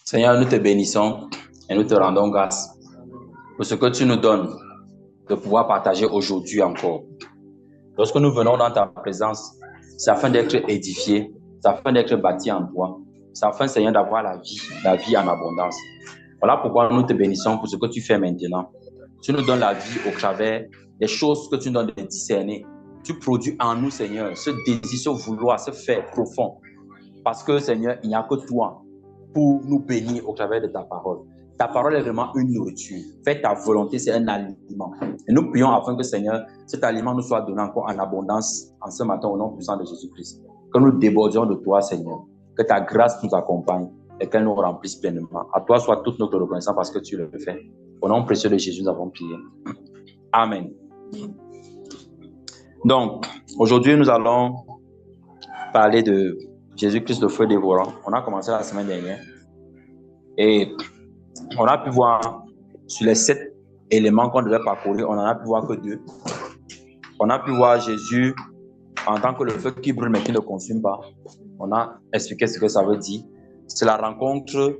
Seigneur, nous te bénissons et nous te rendons grâce pour ce que tu nous donnes de pouvoir partager aujourd'hui encore. Lorsque nous venons dans ta présence, c'est afin d'être édifiés, c'est afin d'être bâtis en toi, c'est afin, Seigneur, d'avoir la vie en abondance. Voilà pourquoi nous te bénissons pour ce que tu fais maintenant. Tu nous donnes la vie au travers des choses que tu nous donnes de discerner. Tu produis en nous, Seigneur, ce désir, ce vouloir, ce fait profond. Parce que, Seigneur, il n'y a que toi pour nous bénir au travers de ta parole. Ta parole est vraiment une nourriture. Fais ta volonté, c'est un aliment. Et nous prions afin que, Seigneur, cet aliment nous soit donné encore en abondance en ce matin au nom puissant de Jésus-Christ. Que nous débordions de toi, Seigneur. Que ta grâce nous accompagne et qu'elle nous remplisse pleinement. À toi soit toute notre reconnaissance parce que tu le fais. Au nom précieux de Jésus, nous avons prié. Amen. Donc, aujourd'hui, nous allons parler de Jésus-Christ, le feu dévorant. On a commencé la semaine dernière. Et on a pu voir sur les 7 éléments qu'on devait parcourir, on n'en a pu voir que 2. On a pu voir Jésus en tant que le feu qui brûle mais qui ne consume pas. On a expliqué ce que ça veut dire. C'est la rencontre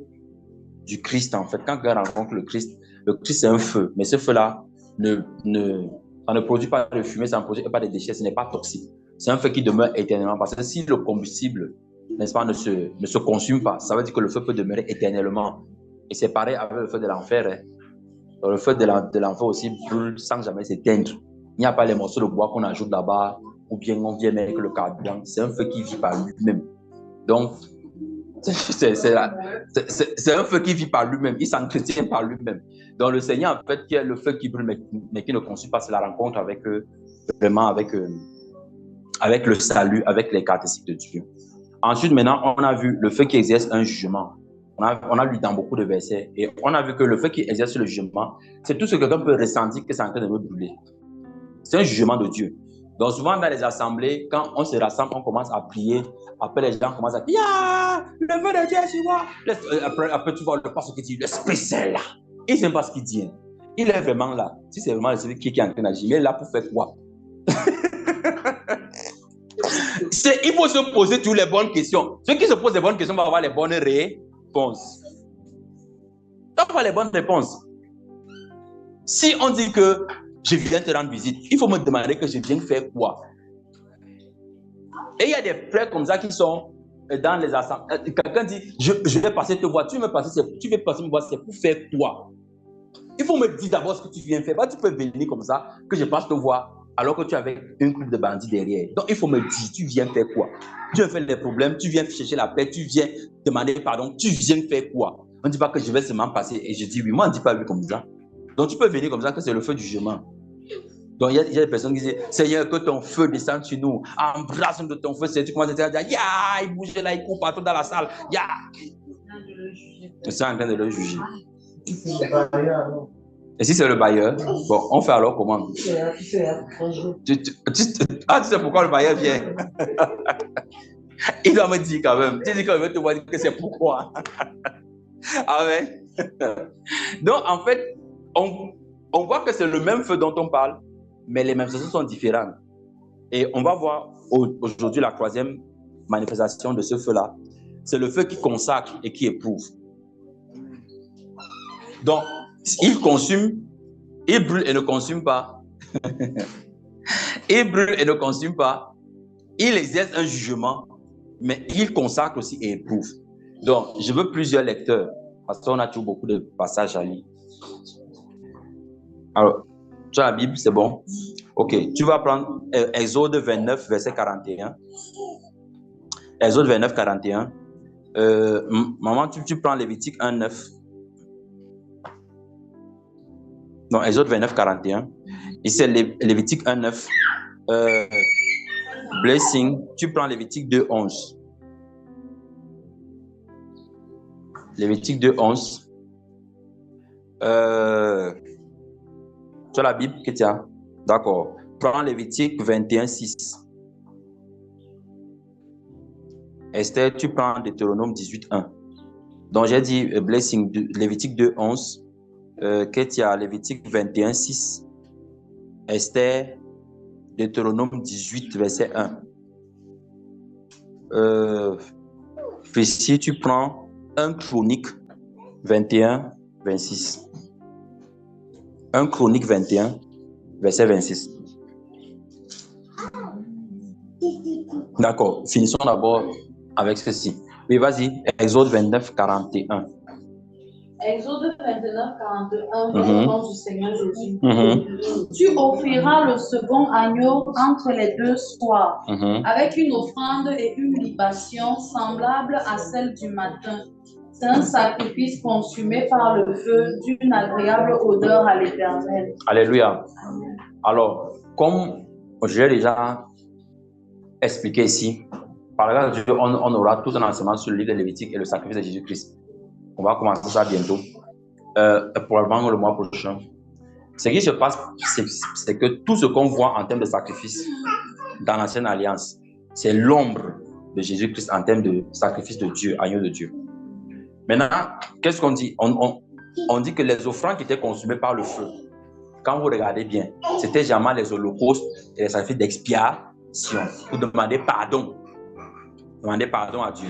du Christ en fait. Quand quelqu'un rencontre le Christ c'est un feu. Mais ce feu-là, ça ne produit pas de fumée, ça ne produit pas de déchets, ce n'est pas toxique. C'est un feu qui demeure éternellement. Parce que si le combustible, n'est-ce pas, ne se consume pas, ça veut dire que le feu peut demeurer éternellement. Et c'est pareil avec le feu de l'enfer. Hein. Donc, le feu de l'enfer aussi brûle sans jamais s'éteindre. Il n'y a pas les morceaux de bois qu'on ajoute là-bas, ou bien on vient avec le carburant. C'est un feu qui vit par lui-même. Donc, c'est un feu qui vit par lui-même. Il s'entretient par lui-même. Donc, le Seigneur, en fait, qui est le feu qui brûle, mais qui ne consume pas, c'est la rencontre avec vraiment avec le salut, avec les caractéristiques de Dieu. Ensuite, maintenant, on a vu le feu qui exerce un jugement. On a lu dans beaucoup de versets. Et on a vu que le feu qui exerce le jugement, c'est tout ce que quelqu'un peut ressentir que c'est en train de me brûler. C'est un jugement de Dieu. Donc, souvent, dans les assemblées, quand on se rassemble, on commence à prier. Après, les gens commencent à dire, le feu de Dieu, tu vois. Après, tu vois le pasteur qui dit, l'Esprit Saint là. Il ne sait pas ce qu'il dit. Il est vraiment là. Si c'est vraiment l'Esprit qui est en train d'agir, il est là pour faire quoi? Il faut se poser toutes les bonnes questions. Ceux qui se posent les bonnes questions vont avoir les bonnes réponses. On va avoir les bonnes réponses. Si on dit que je viens te rendre visite, il faut me demander que je viens faire quoi? Et il y a des frères comme ça qui sont dans les assemblées. Quelqu'un dit, je vais passer te voir. Tu veux passer me voir, c'est pour faire quoi? Il faut me dire d'abord ce que tu viens faire. Tu peux venir comme ça, que je passe te voir, alors que tu es avec une groupe de bandits derrière. Donc, il faut me dire, tu viens faire quoi? Tu viens faire des problèmes, tu viens chercher la paix, tu viens demander pardon, tu viens faire quoi? On ne dit pas que je vais seulement passer et je dis oui. Moi, on ne dit pas oui comme ça. Donc, tu peux venir comme ça, que c'est le feu du jugement. Donc, il y a des personnes qui disent, Seigneur, que ton feu descende sur nous. Embrasse-nous de ton feu. Tu commences à dire, il bouge là, il court partout dans la salle. C'est en train de le juger. Et si c'est le bailleur, bon, on fait alors comment? Tu sais pourquoi le bailleur vient? Il doit me dire quand même. Tu dis qu'il veut te voir que c'est pourquoi. Amen. Donc, en fait, on voit que c'est le même feu dont on parle, mais les manifestations sont différentes. Et on va voir aujourd'hui la 3e manifestation de ce feu-là. C'est le feu qui consacre et qui éprouve. Donc, il consume, il brûle et ne consume pas. Il brûle et ne consume pas. Il exerce un jugement, mais il consacre aussi et éprouve. Donc, je veux plusieurs lecteurs, parce qu'on a toujours beaucoup de passages à lire. Alors, tu as la Bible, c'est bon? Ok, tu vas prendre Exode 29, verset 41. Exode 29, 41. Maman, tu prends Lévitique 1, 9. Non, Exode 29, 41. Ici, c'est Lévitique 1, 9. Blessing, tu prends Lévitique 2, 11. Lévitique 2, 11. Tu as la Bible que tu as? D'accord. Prends Lévitique 21, 6. Esther, tu prends Deutéronome 18, 1. Donc, j'ai dit Blessing, Lévitique 2, 11. Ketia, Lévitique 21, 6. Esther, Deutéronome 18, verset 1. Ici, tu prends 1 Chronique 21, 26. 1 Chronique 21, verset 26. D'accord, finissons d'abord avec ceci. Oui, vas-y, Exode 29, 41. Exode 29, 41, au nom du Seigneur Jésus. Tu offriras le second agneau entre les deux soirs, avec une offrande et une libation semblable à celle du matin. C'est un sacrifice consumé par le feu d'une agréable odeur à l'Éternel. Alléluia. Alors, comme je l'ai déjà expliqué ici, par la grâce de Dieu, on aura tout un enseignement sur le livre de Lévitique et le sacrifice de Jésus-Christ. On va commencer ça bientôt, probablement le mois prochain. Ce qui se passe, c'est que tout ce qu'on voit en termes de sacrifice dans l'ancienne alliance, c'est l'ombre de Jésus-Christ en termes de sacrifice de Dieu, agneau de Dieu. Maintenant, qu'est-ce qu'on dit? On dit que les offrandes qui étaient consumées par le feu, quand vous regardez bien, c'était jamais les holocaustes et les sacrifices d'expiation pour demander pardon. Demander pardon à Dieu.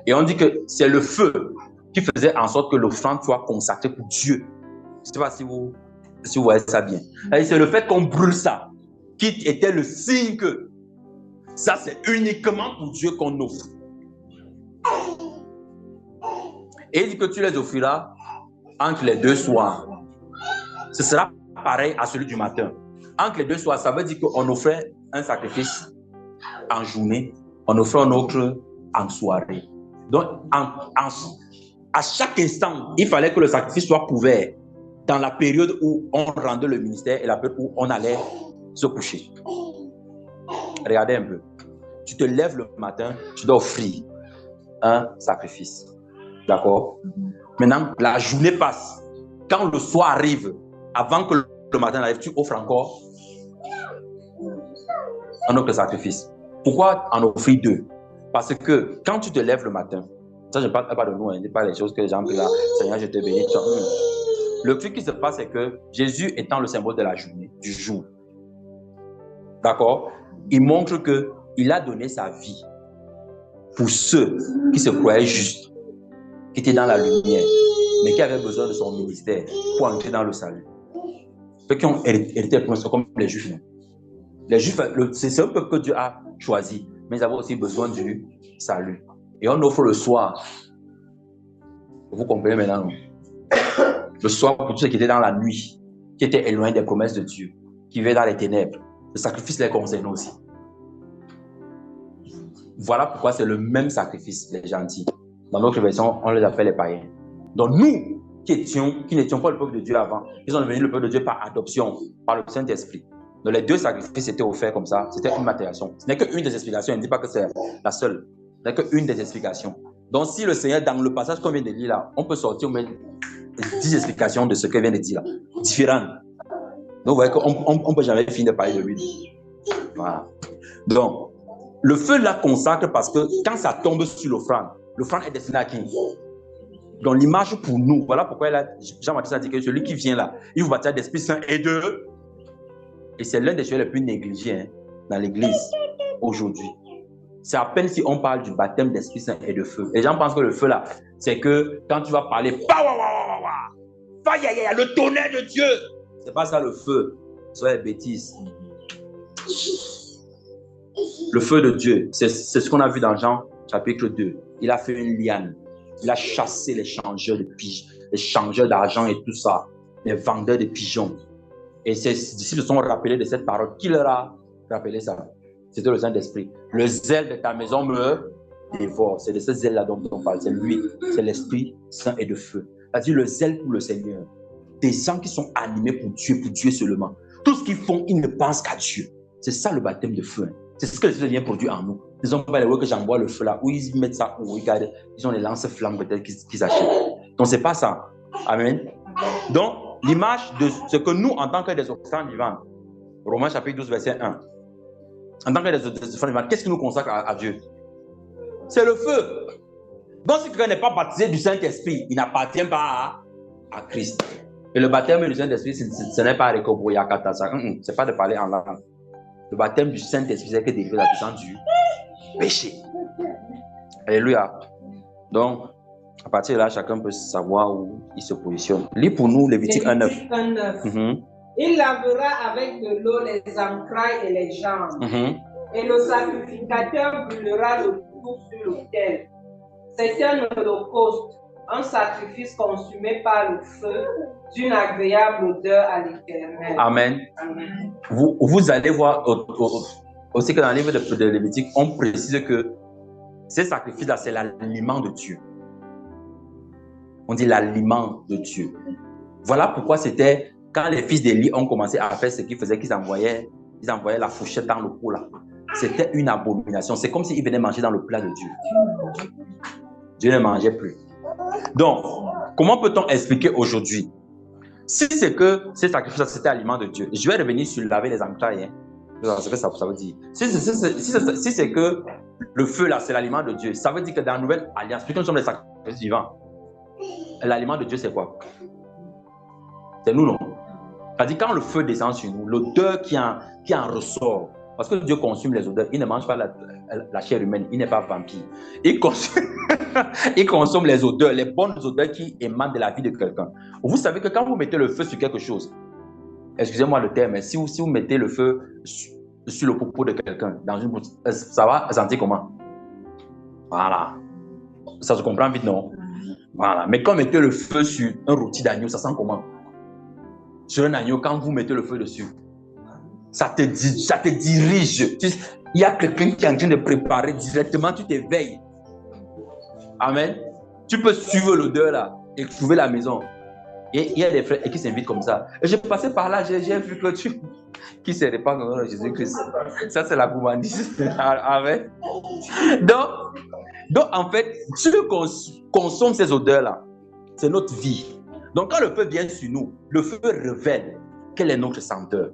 Et on dit que c'est le feu qui faisait en sorte que l'offrande soit consacrée pour Dieu. Je ne sais pas si vous voyez ça bien. Et c'est le fait qu'on brûle ça qui était le signe que ça, c'est uniquement pour Dieu qu'on offre. Et il dit que tu les offriras entre les deux soirs. Ce sera pareil à celui du matin. Entre les deux soirs, ça veut dire qu'on offrait un sacrifice en journée, on offrait un autre en soirée. Donc, à chaque instant, il fallait que le sacrifice soit couvert dans la période où on rendait le ministère et la période où on allait se coucher. Regardez un peu. Tu te lèves le matin, tu dois offrir un sacrifice. D'accord? Maintenant, la journée passe. Quand le soir arrive, avant que le matin arrive, tu offres encore un autre sacrifice. Pourquoi en offrir deux? Parce que quand tu te lèves le matin, ça je ne parle pas de nous, je ne dis pas les choses que les gens disent là, Seigneur, je te bénis. Le truc qui se passe, c'est que Jésus étant le symbole de la journée, du jour, d'accord, il montre qu'il a donné sa vie pour ceux qui se croyaient justes, qui étaient dans la lumière, mais qui avaient besoin de son ministère pour entrer dans le salut. Ceux qui ont hérité le promise, comme les Juifs. Les Juifs, c'est un peuple que Dieu a choisi, mais ils avaient aussi besoin du salut. Et on offre le soir. Vous comprenez maintenant? Le soir pour tous ceux qui étaient dans la nuit, qui étaient éloignés des promesses de Dieu, qui vivaient dans les ténèbres. Le sacrifice les concerne aussi. Voilà pourquoi c'est le même sacrifice, les gentils. Dans notre version, on les appelle les païens. Donc nous, qui n'étions pas le peuple de Dieu avant, ils sont devenus le peuple de Dieu par adoption, par le Saint-Esprit. Donc les deux sacrifices étaient offerts comme ça, c'était une matérialisation. Ce n'est qu'une des explications, je ne dis pas que c'est la seule. Ce n'est qu'une des explications. Donc si le Seigneur, dans le passage qu'on vient de lire là, on peut sortir même 10 explications de ce qu'il vient de dire là, différentes. Donc vous voyez qu'on ne peut jamais finir de parler de lui. Voilà. Donc, le feu la consacre parce que quand ça tombe sur l'offrande est destiné à qui? Donc l'image pour nous, voilà pourquoi Jean-Baptiste a dit que celui qui vient là, il vous baptise d'Esprit Saint et de... Et c'est l'un des sujets les plus négligés dans l'église aujourd'hui. C'est à peine si on parle du baptême d'Esprit Saint et de feu. Les gens pensent que le feu là, c'est que quand tu vas parler, le tonnerre de Dieu. C'est pas ça le feu, c'est des bêtises. Le feu de Dieu, c'est ce qu'on a vu dans Jean chapitre 2. Il a fait une liane. Il a chassé les changeurs de pigeons, les changeurs d'argent et tout ça, les vendeurs de pigeons. Et ses disciples se sont rappelés de cette parole. Qui leur a rappelé ça? C'était le Saint-Esprit. Le zèle de ta maison me dévore. C'est de ce zèle-là dont on parle. C'est lui, c'est l'Esprit Saint et de feu. C'est-à-dire le zèle pour le Seigneur. Des gens qui sont animés pour Dieu seulement. Tout ce qu'ils font, ils ne pensent qu'à Dieu. C'est ça le baptême de feu. C'est ce que le Seigneur vient produire en nous. Ils n'ont pas les voix que j'envoie le feu là, où ils mettent ça, où ils ont les lance-flammes peut-être qu'ils achètent. Donc, ce n'est pas ça. Amen. Donc, l'image de ce que nous, en tant que des offrandes vivantes, Romains chapitre 12, verset 1, en tant que des offrandes vivantes, qu'est-ce qui nous consacre à Dieu? C'est le feu. Donc, si quelqu'un n'est pas baptisé du Saint-Esprit, il n'appartient pas à Christ. Et le baptême du Saint-Esprit, ce n'est pas Rekoboyakata, ce n'est pas de parler en langue. Le baptême du Saint-Esprit, c'est que délivrer la puissance du péché. Alléluia. Donc, À partir de là, chacun peut savoir où il se positionne. Lis pour nous Lévitique 1:9. 1:9. Il lavera avec de l'eau les entrailles et les jambes. Et le sacrificateur brûlera le tout sur l'autel. C'est un holocauste, un sacrifice consumé par le feu, d'une agréable odeur à l'Éternel. Amen. Amen. Vous allez voir aussi que dans le livre de Lévitique, on précise que ces sacrifices-là, c'est l'aliment de Dieu. On dit l'aliment de Dieu. Voilà pourquoi c'était, quand les fils d'Élie ont commencé à faire ce qu'ils faisaient, qu'ils envoyaient la fourchette dans le pot là. C'était une abomination. C'est comme s'ils venaient manger dans le plat de Dieu. Dieu ne mangeait plus. Donc, comment peut-on expliquer aujourd'hui? Si c'est que ces sacrifices, c'était l'aliment de Dieu, je vais revenir sur laver les entrailles. Hein. Ce que ça veut dire. Si c'est que le feu là, c'est l'aliment de Dieu, ça veut dire que dans la nouvelle alliance, puisque nous sommes les sacrifices vivants, l'aliment de Dieu, c'est quoi? C'est nous, non? C'est-à-dire, quand le feu descend sur nous, l'odeur qui en ressort, parce que Dieu consomme les odeurs, il ne mange pas la chair humaine, il n'est pas vampire. Il consomme les odeurs, les bonnes odeurs qui émanent de la vie de quelqu'un. Vous savez que quand vous mettez le feu sur quelque chose, excusez-moi le terme, mais si vous mettez le feu sur le popo de quelqu'un, dans une boutique, ça va sentir comment? Voilà. Ça se comprend vite, non? Voilà. Mais quand vous mettez le feu sur un rôti d'agneau, ça sent comment? Sur un agneau, quand vous mettez le feu dessus, ça te dirige. Il y a quelqu'un qui est en train de préparer directement, tu t'éveilles. Amen. Tu peux suivre l'odeur là et trouver la maison. Et il y a des frères qui s'invitent comme ça. Et j'ai passé par là, j'ai vu que qui se répand au nom de Jésus-Christ. Ça, c'est la gourmandise. Amen. Donc, en fait, Dieu consomme ces odeurs-là. C'est notre vie. Donc, quand le feu vient sur nous, le feu révèle quelle est notre senteur.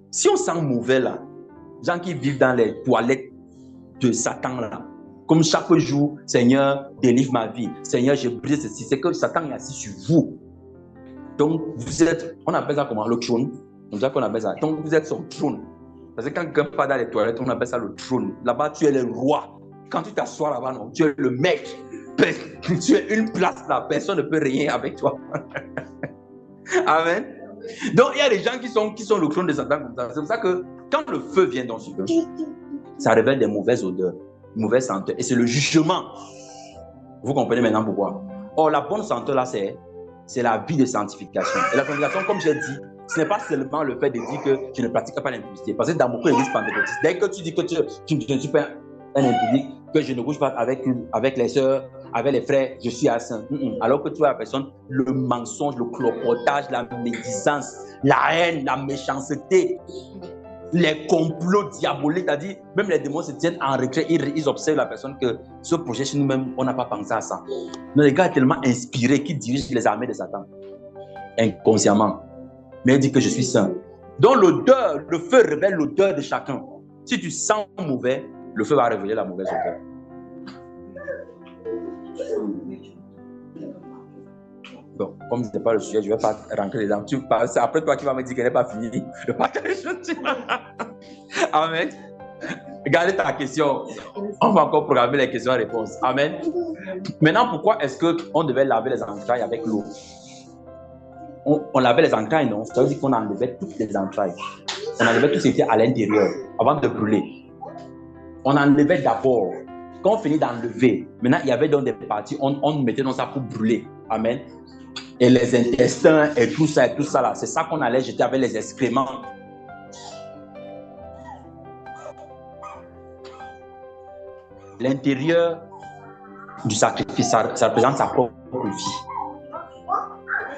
Si on sent mauvais là, gens qui vivent dans les toilettes de Satan là, comme chaque jour, Seigneur, délivre ma vie. Seigneur, je brise ceci. C'est que Satan est assis sur vous. Donc, vous êtes, on appelle ça comment? Le trône. Comme ça qu'on appelle ça. Donc, vous êtes son trône. Parce que quand quelqu'un part dans les toilettes, on appelle ça le trône. Là-bas, tu es le roi. Quand tu t'assois là-bas, non, tu es le mec. Tu es une place là. Personne ne peut rien avec toi. Amen. Donc, il y a des gens qui sont le trône de Satan comme ça. C'est pour ça que quand le feu vient dans ce feu, ça révèle des mauvaises odeurs, mauvaises senteurs. Et c'est le jugement. Vous comprenez maintenant pourquoi? Or, la bonne senteur là, c'est la vie de sanctification. Et la sanctification, comme j'ai dit, ce n'est pas seulement le fait de dire que tu ne pratiques pas l'impudicité. Parce que dans beaucoup d'églises pentecôtistes, dès que tu dis que tu ne suis pas un impudique, que je ne couche pas avec les sœurs, avec les frères, je suis à saint. Alors que tu vois la personne, le mensonge, le clopotage, la médisance, la haine, la méchanceté, les complots diaboliques, c'est-à-dire même les démons se tiennent en retrait, ils observent la personne que ce projet chez nous-mêmes, on n'a pas pensé à ça. Mais le gars est tellement inspiré qu'il dirige les armées de Satan, inconsciemment. Mais il dit que je suis saint. Donc l'odeur, le feu révèle l'odeur de chacun. Si tu sens mauvais, le feu va révéler la mauvaise odeur. Bon, comme ce n'est pas le sujet, je ne vais pas rentrer dedans. C'est après toi qui vas me dire qu'elle n'est pas finie. Le partage. Amen. Regardez ta question. On va encore programmer les questions-réponses. Amen. Maintenant, pourquoi est-ce qu'on devait laver les entrailles avec l'eau? On lavait les entrailles, non? Ça veut dire qu'on enlevait toutes les entrailles. On enlevait tout ce qui était à l'intérieur avant de brûler. On enlevait d'abord. Quand on finit d'enlever, maintenant il y avait donc des parties, on mettait dans ça pour brûler. Amen. Et les intestins et tout ça là, c'est ça qu'on allait jeter avec les excréments. L'intérieur du sacrifice, ça représente sa propre vie.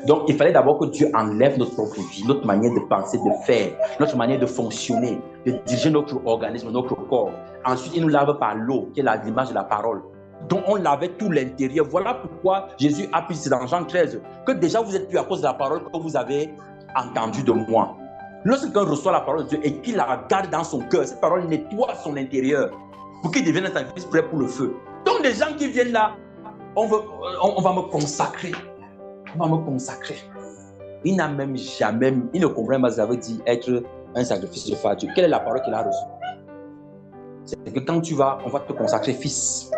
Donc, il fallait d'abord que Dieu enlève notre propre vie, notre manière de penser, de faire, notre manière de fonctionner, de diriger notre organisme, notre corps. Ensuite, il nous lave par l'eau, qui est l'image de la parole. Donc, on lavait tout l'intérieur. Voilà pourquoi Jésus a dit dans Jean 13 que déjà vous êtes plus à cause de la parole que vous avez entendue de moi. Lorsqu'un reçoit la parole de Dieu et qu'il la garde dans son cœur, cette parole nettoie son intérieur pour qu'il devienne un sacrifice prêt pour le feu. Donc, les gens qui viennent là, on va me consacrer. On va me consacrer. Il n'a même jamais, il ne comprend pas ce que ça veut dire être un sacrifice de foi à Dieu. Quelle est la parole qu'il a reçue? C'est que quand tu vas, on va te consacrer fils.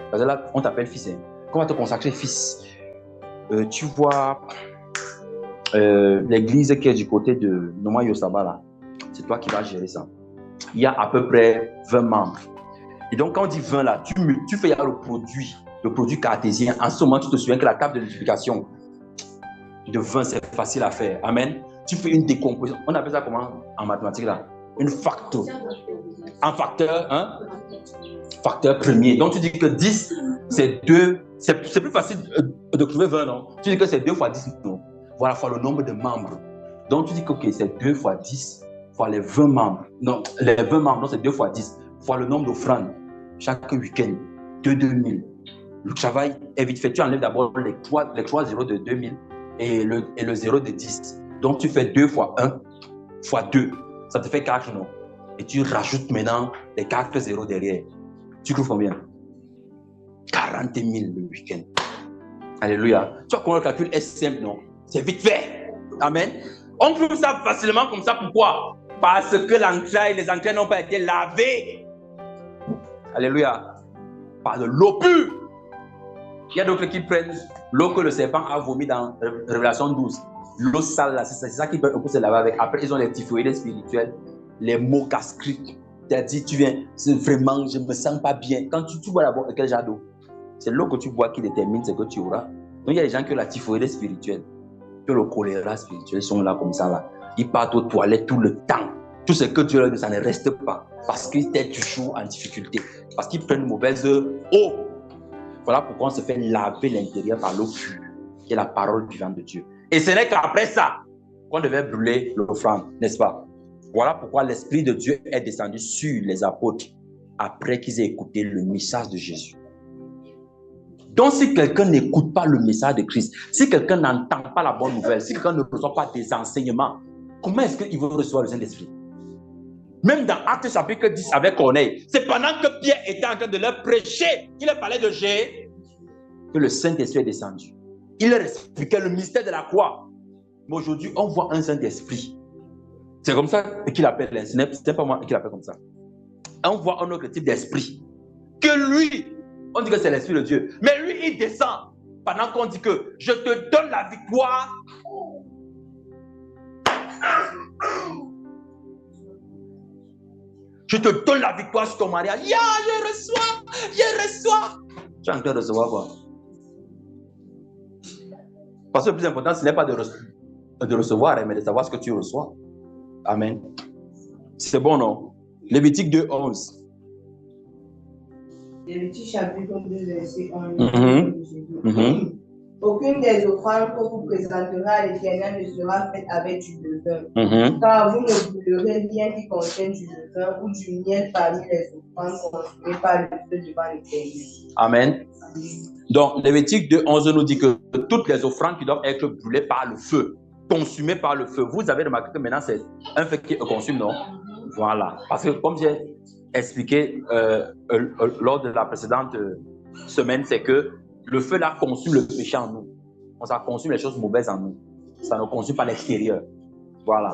Parce que là, on t'appelle fils. Hein. qu'on va te consacrer fils. Tu vois l'église qui est du côté de Noma Yosaba là, c'est toi qui vas gérer ça. Il y a à peu près 20 membres. Et donc quand on dit 20 là, tu fais le produit cartésien. En ce moment, tu te souviens que la table de multiplication de 20, c'est facile à faire. Amen. Tu fais une décomposition. On appelle ça comment en mathématiques là? Une facteur. Un facteur, hein? Facteur premier. Donc tu dis que 10, c'est 2. C'est plus facile de trouver 20, non? Tu dis que c'est 2 fois 10, non? Voilà, fois le nombre de membres. Donc tu dis que okay, c'est 2 fois 10 fois les 20 membres. Non, les 20 membres, c'est 2 fois 10 fois le nombre d'offrandes. Chaque week-end, 2000. Le travail est vite fait. Tu enlèves d'abord les 3 zéros de 2000 et le 0 de 10. Donc tu fais 2 fois 1 fois 2. Ça te fait 4, non? Et tu rajoutes maintenant les 4 zéros derrière. Tu trouves combien? 40 000 le week-end. Alléluia. Tu vois comment le calcul est simple, non? C'est vite fait. Amen. On trouve ça facilement comme ça. Pourquoi? Parce que les entrailles n'ont pas été lavées. Alléluia. Par de l'eau pure. Il y a d'autres qui prennent l'eau que le serpent a vomi dans Révélation 12. L'eau sale, là, c'est ça qu'ils peuvent se laver avec. Après, ils ont les typhoïdes spirituels, les maux gastriques. Tu as dit, tu viens, c'est vraiment, je ne me sens pas bien. Quand tu bois d'abord, quel genre d'eau? C'est l'eau que tu bois qui détermine ce que tu auras. Donc, il y a des gens qui ont la typhoïde spirituelle, qui ont le choléra spirituel, ils sont là comme ça. Là. Ils partent aux toilettes tout le temps. Tout ce que tu leur dis, ça ne reste pas. Parce qu'ils étaient toujours en difficulté. Parce qu'ils prennent une mauvaise eau. Voilà pourquoi on se fait laver l'intérieur par l'eau pure, qui est la parole vivante de Dieu. Et ce n'est qu'après ça qu'on devait brûler l'offrande, n'est-ce pas? Voilà pourquoi l'Esprit de Dieu est descendu sur les apôtres après qu'ils aient écouté le message de Jésus. Donc, si quelqu'un n'écoute pas le message de Christ, si quelqu'un n'entend pas la bonne nouvelle, si quelqu'un ne reçoit pas des enseignements, comment est-ce qu'il veut recevoir le Saint-Esprit? Même dans Actes chapitre 10 avec Corneille, c'est pendant que Pierre était en train de leur prêcher, il leur parlait de Jésus, que le Saint-Esprit est descendu. Il leur expliquait le mystère de la croix. Mais aujourd'hui, on voit un Saint-Esprit. C'est comme ça qu'il appelle, ce n'est pas moi qui l'appelle comme ça. On voit un autre type d'esprit. Que lui, on dit que c'est l'Esprit de Dieu. Mais lui, il descend pendant qu'on dit que je te donne la victoire. Je te donne la victoire sur ton mariage. Je reçois. Tu es en train de recevoir quoi? Parce que le plus important, ce n'est pas de recevoir, mais de savoir ce que tu reçois. Amen. C'est bon, non? Lévitique 2, 11. Lévitique chapitre 2, verset 11. Aucune des offrandes que vous présenterez à l'Éternel ne sera faite avec du levain. Car vous ne brûlerez rien qui contient du levain ou du miel parmi les offrandes consumées par le feu devant l'Éternel. Amen. Donc, Lévitique 2, 11 nous dit que toutes les offrandes qui doivent être brûlées par le feu, consumées par le feu. Vous avez remarqué que maintenant, c'est un feu qui consume, non? Voilà. Parce que comme j'ai expliqué lors de la précédente semaine, c'est que le feu là consume le péché en nous. Ça consume les choses mauvaises en nous. Ça ne consume pas l'extérieur. Voilà.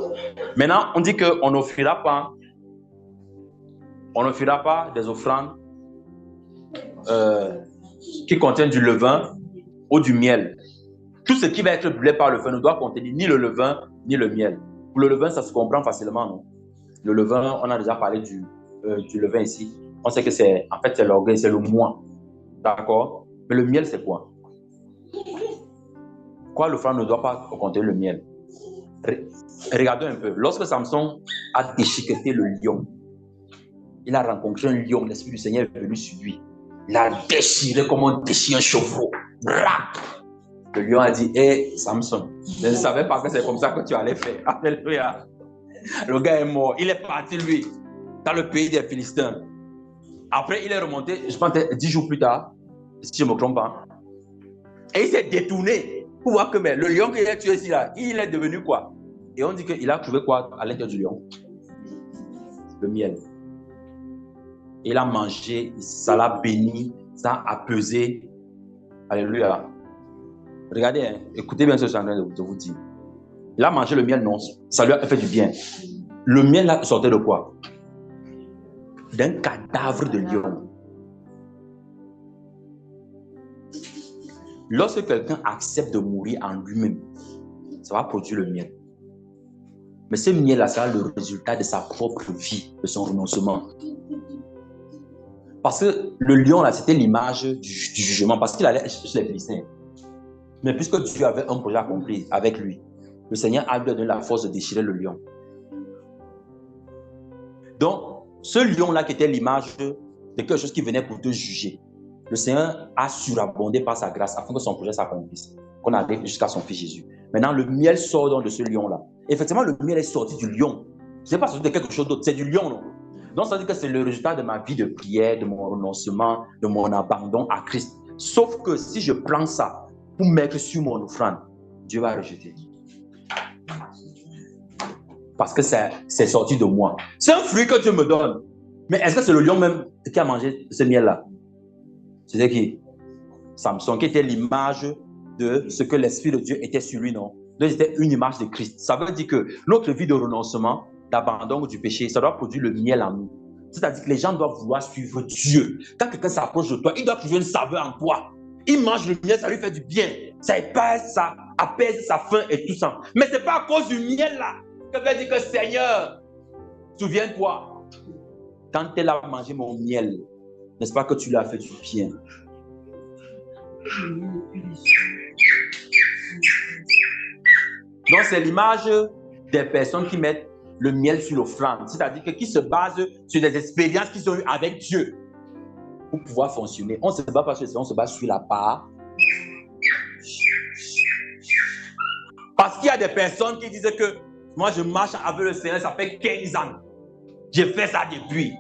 Maintenant, on dit qu'on n'offrira pas des offrandes qui contiennent du levain ou du miel. Tout ce qui va être brûlé par le feu ne doit contenir ni le levain ni le miel. Pour le levain, ça se comprend facilement, non? Le levain, on a déjà parlé du levain ici. On sait que c'est l'orgueil, c'est le moi. D'accord? Mais le miel, c'est quoi? Quoi, l'offrande ne doit pas contenir le miel? Regardons un peu. Lorsque Samson a déchiqueté le lion, il a rencontré un lion, l'Esprit du Seigneur est venu sur lui. Il a déchiré comme on déchire un chevreau. Le lion a dit, Samson, je ne savais pas que c'est comme ça que tu allais faire. Alléluia. Le gars est mort. Il est parti, lui, dans le pays des Philistins. Après, il est remonté, je pense, 10 jours plus tard, si je ne me trompe pas. Et il s'est détourné pour voir que le lion qu'il a tué ici, là, il est devenu quoi? Et on dit qu'il a trouvé quoi à l'intérieur du lion? Le miel. Il a mangé, ça l'a béni, ça a pesé. Alléluia. Regardez, hein, écoutez bien ce que je suis en train de vous dire. Il a mangé le miel, non, ça lui a fait du bien. Le miel là sortait de quoi? D'un cadavre de lion. Lorsque quelqu'un accepte de mourir en lui-même, ça va produire le miel. Mais ce miel-là sera le résultat de sa propre vie, de son renoncement. Parce que le lion, là, c'était l'image du jugement, parce qu'il allait chez les Philistins. Mais puisque Dieu avait un projet accompli avec lui, le Seigneur a lui donné la force de déchirer le lion. Donc, ce lion-là qui était l'image de quelque chose qui venait pour te juger, le Seigneur a surabondé par sa grâce afin que son projet s'accomplisse, qu'on arrive jusqu'à son Fils Jésus. Maintenant, le miel sort donc de ce lion-là. Effectivement, le miel est sorti du lion. Ce n'est pas sorti de quelque chose d'autre, c'est du lion. Non? Donc, ça veut dire que c'est le résultat de ma vie de prière, de mon renoncement, de mon abandon à Christ. Sauf que si je prends ça pour mettre sur mon offrande, Dieu va rejeter. Parce que c'est sorti de moi. C'est un fruit que Dieu me donne. Mais est-ce que c'est le lion même qui a mangé ce miel-là? C'était qui? Samson, qui était l'image de ce que l'Esprit de Dieu était sur lui, non? Donc, c'était une image de Christ. Ça veut dire que notre vie de renoncement, d'abandon du péché, ça doit produire le miel en nous. C'est-à-dire que les gens doivent vouloir suivre Dieu. Quand quelqu'un s'approche de toi, il doit trouver une saveur en toi. Il mange le miel, ça lui fait du bien. Ça épaisse, ça apaise sa faim et tout ça. Mais ce n'est pas à cause du miel là que veut dire que Seigneur, souviens-toi, quand elle a mangé mon miel, n'est-ce pas que tu l'as fait du bien? Donc, c'est l'image des personnes qui mettent le miel sur l'offrande, c'est-à-dire qui se basent sur des expériences qu'ils ont eues avec Dieu pour pouvoir fonctionner. On ne se bat pas sur ça, on se bat sur la part. Parce qu'il y a des personnes qui disent que moi, je marche avec le Seigneur, ça fait 15 ans. J'ai fait ça depuis.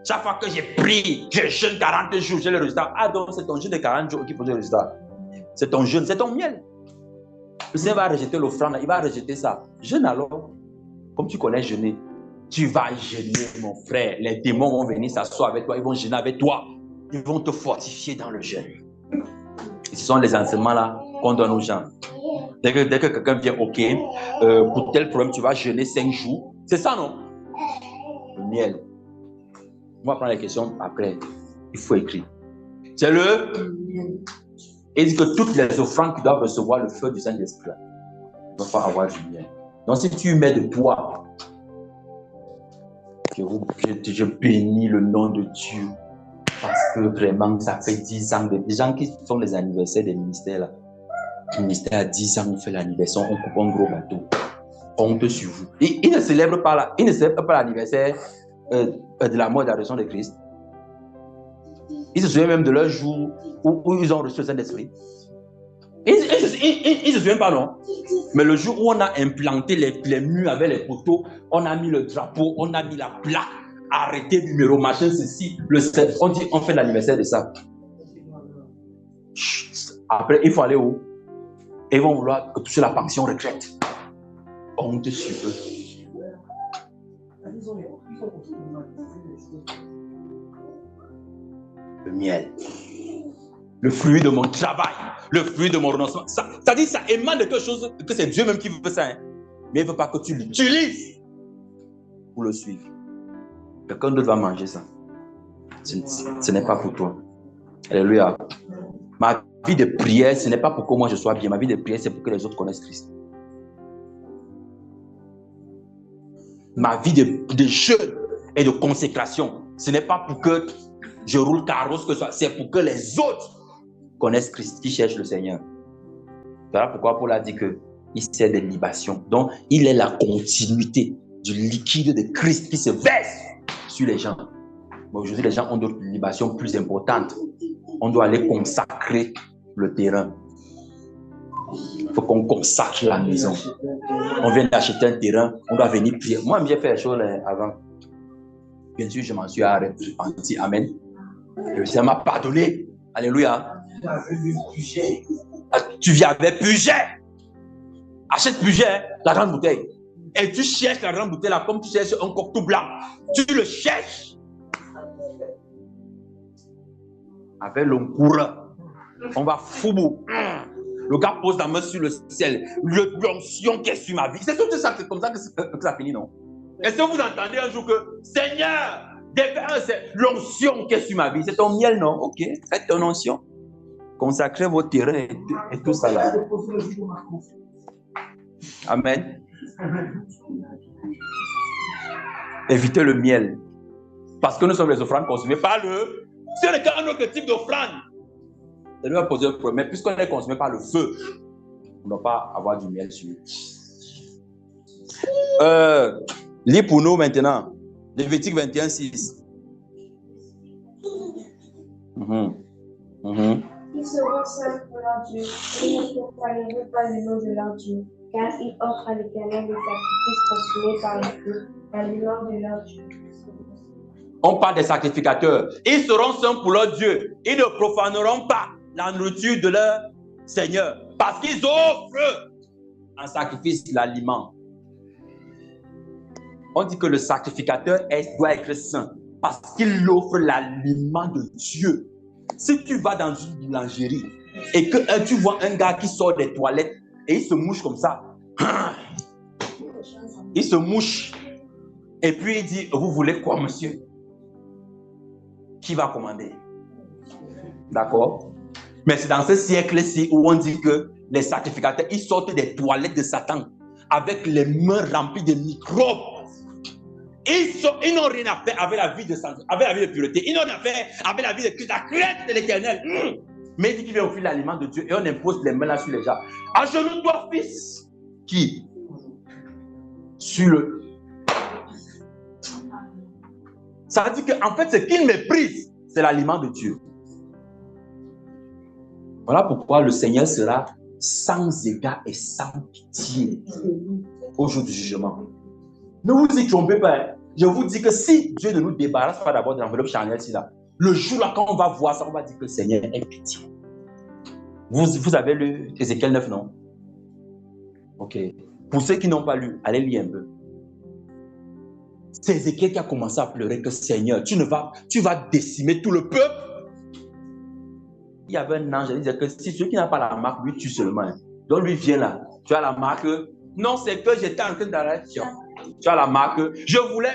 Chaque fois que j'ai prié, j'ai jeûné 40 jours, j'ai le résultat. Ah donc, c'est ton jeûne de 40 jours qui produit le résultat. C'est ton jeûne, c'est ton miel. Le Seigneur va rejeter l'offrande, il va rejeter ça. Jeûne alors. Comme tu connais jeûner, tu vas jeûner, mon frère. Les démons vont venir s'asseoir avec toi, ils vont jeûner avec toi. Ils vont te fortifier dans le jeûne. Et ce sont les enseignements là qu'on donne aux gens. Dès que quelqu'un vient, ok, pour tel problème, tu vas jeûner 5 jours. C'est ça, non? Le miel. On va prendre les questions après. Il faut écrire. C'est le... Il dit que toutes les offrandes qui doivent recevoir le feu du Saint-Esprit ne doivent pas avoir du miel. Donc, si tu mets de toi, je bénis le nom de Dieu. Parce que vraiment, ça fait 10 ans. Des gens qui font les anniversaires des ministères, là. Le ministère a 10 ans, on fait l'anniversaire, on coupe un gros bateau. Honte sur vous. Ils ne célèbrent pas l'anniversaire de la mort et de la résurrection de Christ. Ils se souviennent même de leur jour où ils ont reçu le Saint-Esprit. Ils ne se souviennent pas, non? Mais le jour où on a implanté les murs avec les poteaux, on a mis le drapeau, on a mis la plaque, arrêté numéro, machin, ceci, on dit, on fait l'anniversaire de ça. Après, il faut aller où? Et ils vont vouloir toucher la pension retraite. Honte sur eux. Le miel. Le fruit de mon travail. Le fruit de mon renoncement. Ça dit, ça émane de quelque chose que c'est Dieu même qui veut ça. Hein? Mais il ne veut pas que tu l'utilises pour le suivre. Quelqu'un d'autre va manger ça. Ce n'est pas pour toi. Alléluia. Ma vie de prière, ce n'est pas pour que moi je sois bien. Ma vie de prière, c'est pour que les autres connaissent Christ. Ma vie de jeûne et de consécration, ce n'est pas pour que je roule carrosse que ça, c'est pour que les autres connaissent Christ, qui cherchent le Seigneur. Voilà pourquoi Paul a dit qu'il sert des libations. Donc, il est la continuité du liquide de Christ qui se verse sur les gens. Mais aujourd'hui, les gens ont d'autres libations plus importantes. On doit aller consacrer le terrain. Il faut qu'on consacre la maison. On vient d'acheter un terrain, on doit venir prier. Moi, j'ai fait les choses avant. Bien sûr, je m'en suis arrêté. Amen. Le Seigneur m'a pardonné. Alléluia. Tu viens avec budget. Achète budget, la grande bouteille. Et tu cherches la grande bouteille là comme tu cherches un coq tout blanc. Tu le cherches. Avec l'homme courant. On va foubou. Le gars pose la main sur le ciel. L'onction qui est sur ma vie. C'est tout ça, c'est comme ça que ça finit, non? Est-ce que vous entendez un jour que Seigneur, c'est l'onction qui est sur ma vie? C'est ton miel, non? Ok, fais ton onction. Consacrez vos terrains et tout ça là. Amen. Évitez le miel. Parce que nous sommes les offrandes consumées par le... Si on est un autre type d'offrande, ça nous va poser un problème. Mais puisqu'on est consumé par le feu, on ne doit pas avoir du miel sur nous. Lis pour nous maintenant. Lévitique 21, 6. Ils seront saints pour leur Dieu, et ne profaneront pas le nom de leur Dieu, car ils offrent à l'Éternel des sacrifices consumés par le feu, l'aliment de leur Dieu. On parle des sacrificateurs. Ils seront saints pour leur Dieu. Ils ne profaneront pas la nourriture de leur Seigneur, parce qu'ils offrent en sacrifice l'aliment. On dit que le sacrificateur doit être saint, parce qu'il offre l'aliment de Dieu. Si tu vas dans une boulangerie et que tu vois un gars qui sort des toilettes et il se mouche comme ça, il se mouche et puis il dit, vous voulez quoi, monsieur? Qui va commander? D'accord? Mais c'est dans ce siècle-ci où on dit que les sacrificateurs, ils sortent des toilettes de Satan avec les mains remplies de microbes. Ils n'ont rien à faire avec la vie de santé, avec la vie de pureté. Ils n'ont rien à faire avec la vie de la crainte de l'Éternel. Mais il dit qu'il vient offrir l'aliment de Dieu et on impose les mains là sur les gens. Agenouille-toi, fils. Qui? Sur le... Ça veut dire qu'en fait, ce qu'ils méprisent, c'est l'aliment de Dieu. Voilà pourquoi le Seigneur sera sans égard et sans pitié au jour du jugement. Ne vous y trompez pas. Je vous dis que si Dieu ne nous débarrasse pas d'abord de l'enveloppe charnelle, le jour là, quand on va voir ça, on va dire que le Seigneur est pitié. Vous avez lu Ézéchiel 9, non? Ok. Pour ceux qui n'ont pas lu, allez lire un peu. C'est Ézéchiel qui a commencé à pleurer que Seigneur, tu vas décimer tout le peuple. Il y avait un ange qui disait que si celui qui n'a pas la marque, lui tue seulement. Donc lui vient là. Tu as la marque? Non, c'est que j'étais en train d'arrêter. Tu as la marque? Je voulais.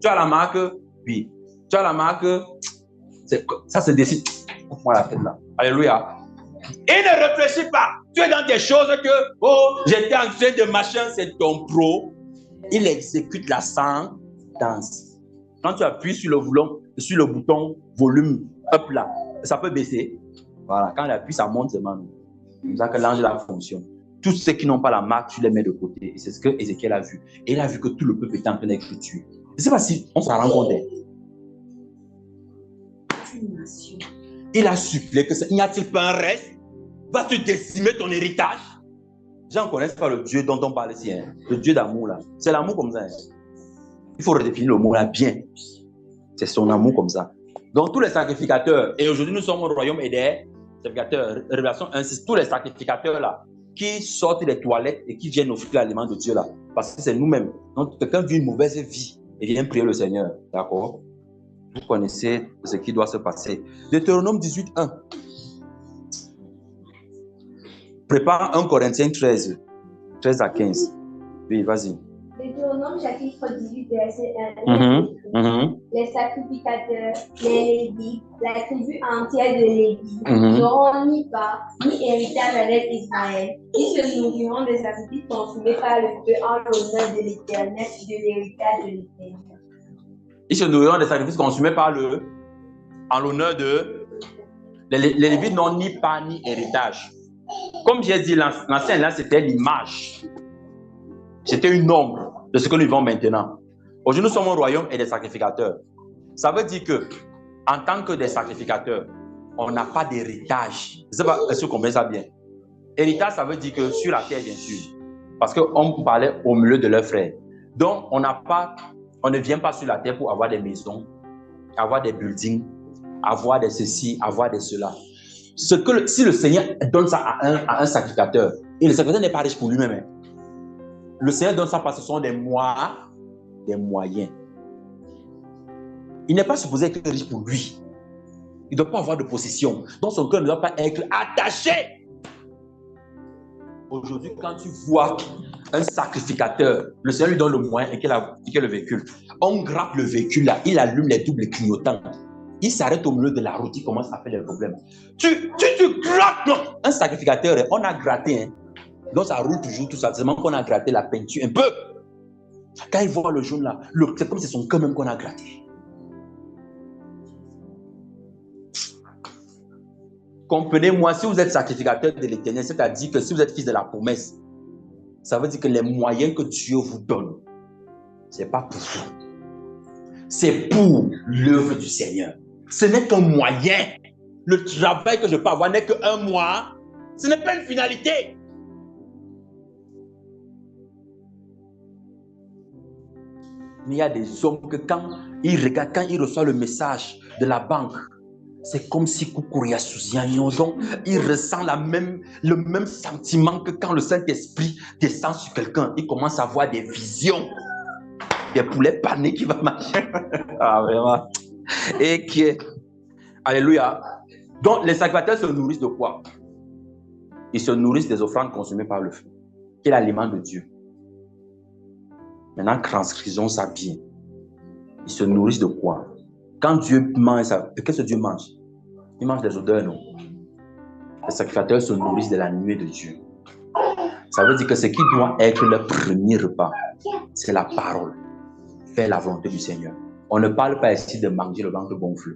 Tu as la marque? Oui. Tu as la marque? Ça se décide. Coupe-moi la tête là. Alléluia. Et ne réfléchis pas. Tu es dans des choses que, oh, j'étais en train de machin, c'est ton pro. Il exécute la sentence. Quand tu appuies sur le bouton volume up là, ça peut baisser. Voilà. Quand il appuie, ça monte seulement. C'est comme ça que l'ange là fonctionne. Tous ceux qui n'ont pas la marque, tu les mets de côté. Et c'est ce que Ézéchiel a vu. Et il a vu que tout le peuple était en train d'être tué. Je ne sais pas si on s'en rend compte. Il a supplié que il n'y a-t-il pas un reste? Vas-tu décimer ton héritage? Les gens ne connaissent pas le Dieu dont on parle ici. Hein. Le Dieu d'amour là. C'est l'amour comme ça. Hein. Il faut redéfinir le mot là bien. C'est son amour comme ça. Donc tous les sacrificateurs, et aujourd'hui nous sommes au royaume et des sacrificateurs, Révélation 1:6, tous les sacrificateurs là, qui sortent des toilettes et qui viennent offrir l'aliment de Dieu là. Parce que c'est nous-mêmes. Donc quelqu'un vit une mauvaise vie et vient prier le Seigneur. D'accord? Vous connaissez ce qui doit se passer. Deutéronome 18:1. Prépare 1 Corinthiens 13 à 15. Oui, vas-y. Deutéronome chapitre 18, verset 1. Les sacrificateurs, les Lévites, la tribu entière de Lévi, n'auront ni part, ni héritage avec Israël. Ils se nourriront des sacrifices consumés par le feu en l'honneur de l'Éternel et de l'héritage de l'Éternel. Ils se nourriront des sacrifices consumés par en l'honneur de... Les Lévites n'ont ni part ni héritage. Comme j'ai dit, l'ancien là, c'était l'image. C'était une ombre de ce que nous vivons maintenant. Aujourd'hui, nous sommes au royaume et des sacrificateurs. Ça veut dire que, en tant que des sacrificateurs, on n'a pas d'héritage. Je ne sais pas si vous comprenez ça bien. Héritage, ça veut dire que sur la terre, bien sûr. Parce qu'on parlait au milieu de leurs frères. Donc, on ne vient pas sur la terre pour avoir des maisons, avoir des buildings, avoir des ceci, avoir des cela. Si le Seigneur donne ça à un sacrificateur, et le sacrificateur n'est pas riche pour lui-même, hein. Le Seigneur donne ça parce que ce sont des moyens. Il n'est pas supposé être riche pour lui. Il ne doit pas avoir de possession. Donc son cœur ne doit pas être attaché. Aujourd'hui, quand tu vois un sacrificateur, le Seigneur lui donne le moyen et qu'il a le véhicule. On grappe le véhicule là, il allume les doubles clignotants. il s'arrête au milieu de la route, il commence à faire des problèmes. Tu grattes, non. Un sacrificateur, on a gratté, hein. Donc ça roule toujours tout ça. C'est seulement qu'on a gratté la peinture un peu. Quand il voit le jaune là, c'est comme si c'est son cœur même qu'on a gratté. Comprenez-moi, si vous êtes sacrificateur de l'Éternel, c'est-à-dire que si vous êtes fils de la promesse, ça veut dire que les moyens que Dieu vous donne, ce n'est pas pour vous. C'est pour l'œuvre du Seigneur. Ce n'est qu'un moyen. Le travail que je peux avoir n'est qu'un mois. Ce n'est pas une finalité. Mais il y a des hommes que quand ils regardent, quand ils reçoivent le message de la banque, c'est comme si il ressent le même sentiment que quand le Saint-Esprit descend sur quelqu'un. Il commence à avoir des visions. Des poulets panés qui vont marcher. Ah, vraiment. Et qui est... Alléluia. Donc, les sacrificateurs se nourrissent de quoi? Ils se nourrissent des offrandes consumées par le feu, qui est l'aliment de Dieu. Maintenant, transcrivons ça bien. Ils se nourrissent de quoi? Quand Dieu mange ça, qu'est-ce que Dieu mange? Il mange des odeurs, non? Les sacrificateurs se nourrissent de la nuée de Dieu. Ça veut dire que ce qui doit être le premier repas, c'est la parole. Faire la volonté du Seigneur. On ne parle pas ici de manger le ventre gonflé.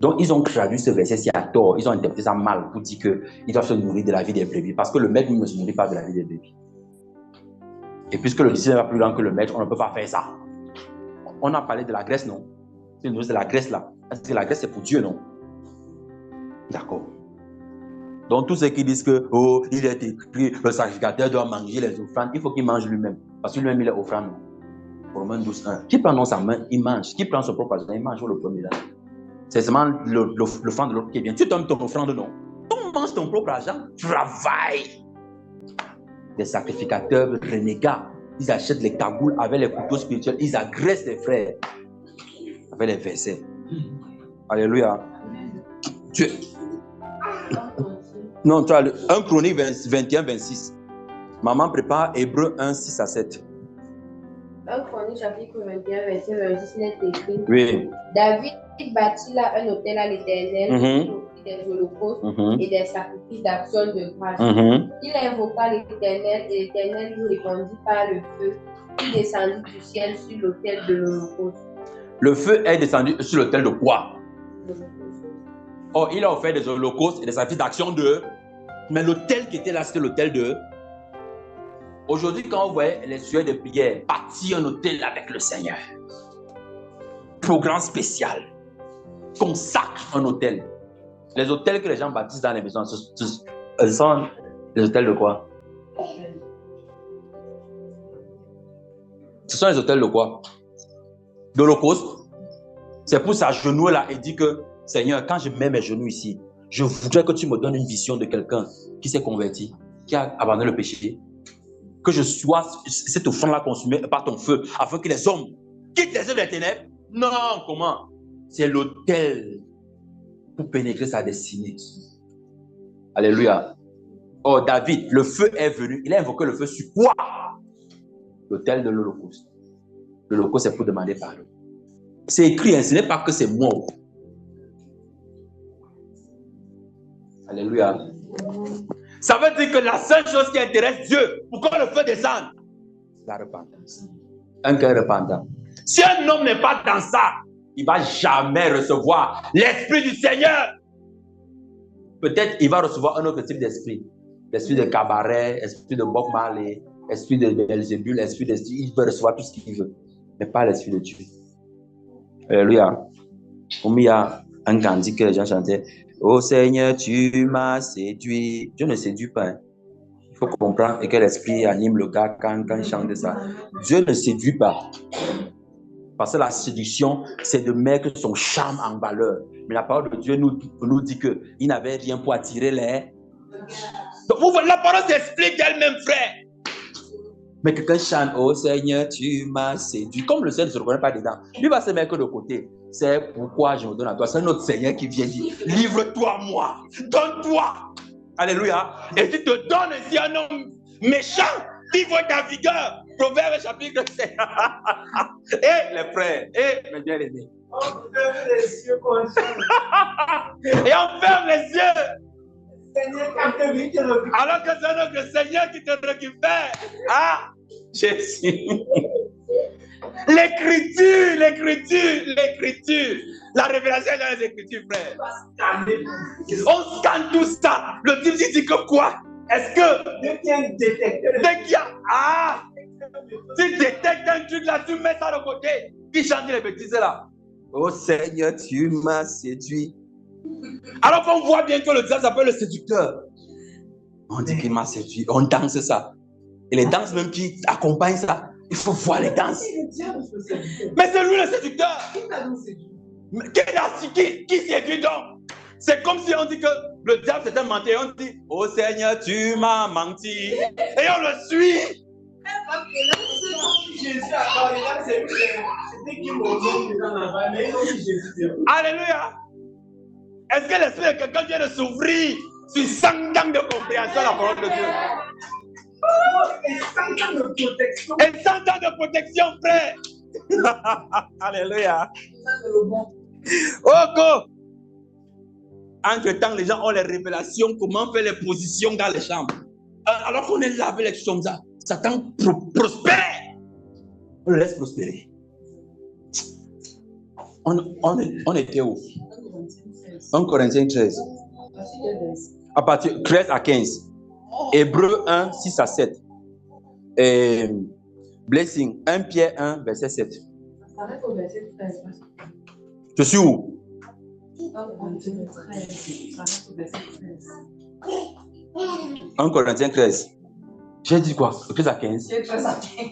Donc, ils ont traduit ce verset-ci à tort. Ils ont interprété ça mal pour dire qu'ils doivent se nourrir de la vie des brebis. Parce que le maître ne se nourrit pas de la vie des brebis. Et puisque le disciple est plus grand que le maître, on ne peut pas faire ça. On a parlé de la graisse, non? C'est de la graisse là. Parce que la graisse, c'est pour Dieu, non? D'accord. Donc, tous ceux qui disent que, oh, il est écrit, le sacrificateur doit manger les offrandes, il faut qu'il mange lui-même. Parce que lui-même, il est offrande. Romains 12:1. Qui prend dans sa main, il mange. Qui prend son propre argent, il mange le premier là. C'est seulement l'offrande de l'autre qui est bien. Tu donnes ton offrande, non? Tu manges ton propre argent, travaille. Les sacrificateurs renégats, ils achètent les cagoules avec les couteaux spirituels, ils agressent les frères avec les versets. Alléluia. Non, tu as 1 Chronique 21-26. Maman prépare Hébreux 1-6-7. 1 Chronique chapitre 21-26 n'est écrit. Oui. David bâtit là un autel à l'Éternel, des holocaustes et des sacrifices d'action de grâce. Il invoqua l'Éternel et l'Éternel lui répondit par le feu qui descendit du ciel sur l'autel de l'holocauste. Le feu est descendu sur l'autel de quoi? Oh, il a offert des holocaustes et des sacrifices d'action de... Mais l'autel qui était là, c'était l'autel de... Aujourd'hui, quand on voit les sueurs de prière, bâtir un autel avec le Seigneur. Programme spécial. Consacre un autel. Les hôtels que les gens bâtissent dans les maisons, ce sont les hôtels de quoi? Ce sont les hôtels de quoi? De l'Holocauste. C'est pour s'agenouiller là et dire que, Seigneur, quand je mets mes genoux ici, je voudrais que tu me donnes une vision de quelqu'un qui s'est converti, qui a abandonné le péché. Que je sois cette offrande-là consumée par ton feu, afin que les hommes quittent les œuvres des ténèbres. Non, comment? C'est l'autel pour pénétrer sa destinée. Alléluia. Oh, David, le feu est venu. Il a invoqué le feu sur quoi? L'autel de l'Holocauste. L'Holocauste, c'est pour demander pardon. C'est écrit, hein, ce n'est pas que c'est mort. Alléluia. Ça veut dire que la seule chose qui intéresse Dieu, pourquoi le feu descende? La repentance. Un cœur repentant. Si un homme n'est pas dans ça, il ne va jamais recevoir l'Esprit du Seigneur. Peut-être il va recevoir un autre type d'esprit. L'esprit de cabaret, l'esprit de Bob Marley, l'esprit de Belzébul, l'esprit de... Il peut recevoir tout ce qu'il veut, mais pas l'Esprit de Dieu. Alléluia. Comme il y a un cantique que les gens chantaient, oh Seigneur, tu m'as séduit. Dieu ne séduit pas. Hein. Il faut comprendre et que l'Esprit anime le gars quand il chante ça. Dieu ne séduit pas. Parce que la séduction, c'est de mettre son charme en valeur. Mais la parole de Dieu nous dit qu'il n'avait rien pour attirer les... Donc, vous voyez, la parole s'explique d'elle-même, frère. Mais quelqu'un chante, oh Seigneur, tu m'as séduit. Comme le Seigneur ne se reconnaît pas dedans, lui va se mettre de côté. C'est pourquoi je me donne à toi. C'est notre Seigneur qui vient dire, livre-toi à moi, donne-toi. Alléluia. Et tu te donnes ainsi un homme méchant qui voit ta vigueur. Proverbe chapitre 7. Et les frères, et mes bien-aimés, On ferme les yeux comme ça. Et on ferme les yeux. Seigneur, quand tu vis, tu récupères. Alors que c'est notre Seigneur qui te récupère. Ah, Jésus. L'écriture. La révélation est dans les Écritures, frère. On scanne tout ça. Le type dit que quoi? Est-ce que Dès qu'il y a un détecteur. dès qu'il y a... Ah! Tu détectes un truc là, tu mets ça de côté. Qui chante les bêtises là? Oh Seigneur, tu m'as séduit. Alors qu'on voit bien que le diable s'appelle le séducteur. On dit qu'il m'a séduit. On danse ça. Et les danses même qui accompagnent ça, il faut voir les danses. Mais c'est lui le séducteur. Qui séduit donc? C'est comme si on dit que le diable c'est un menteur. On dit, oh Seigneur, tu m'as menti. Et on le suit. Jésus a parlé là, c'était qui m'ont dans la vague, mais ils ont dit Jésus. Alléluia. Est-ce que l'esprit de quelqu'un vient de s'ouvrir sur 100 ans de compréhension de la parole de Dieu? Et 100 ans de protection. Et 100 ans de protection, frère. Alléluia. Ça, c'est le bon. Oh, go. Entre-temps, les gens ont les révélations, comment faire les positions dans les chambres. Alors qu'on est là avec les choses comme ça, Satan prospère. On le laisse prospérer. On était où? 1 Corinthiens 13. À partir 13 à 15. Hébreux 1, 6 à 7. Et Blessing 1 Pierre 1, verset 7. Je suis où? 1 Corinthiens 13. J'ai dit quoi? 13 à 15.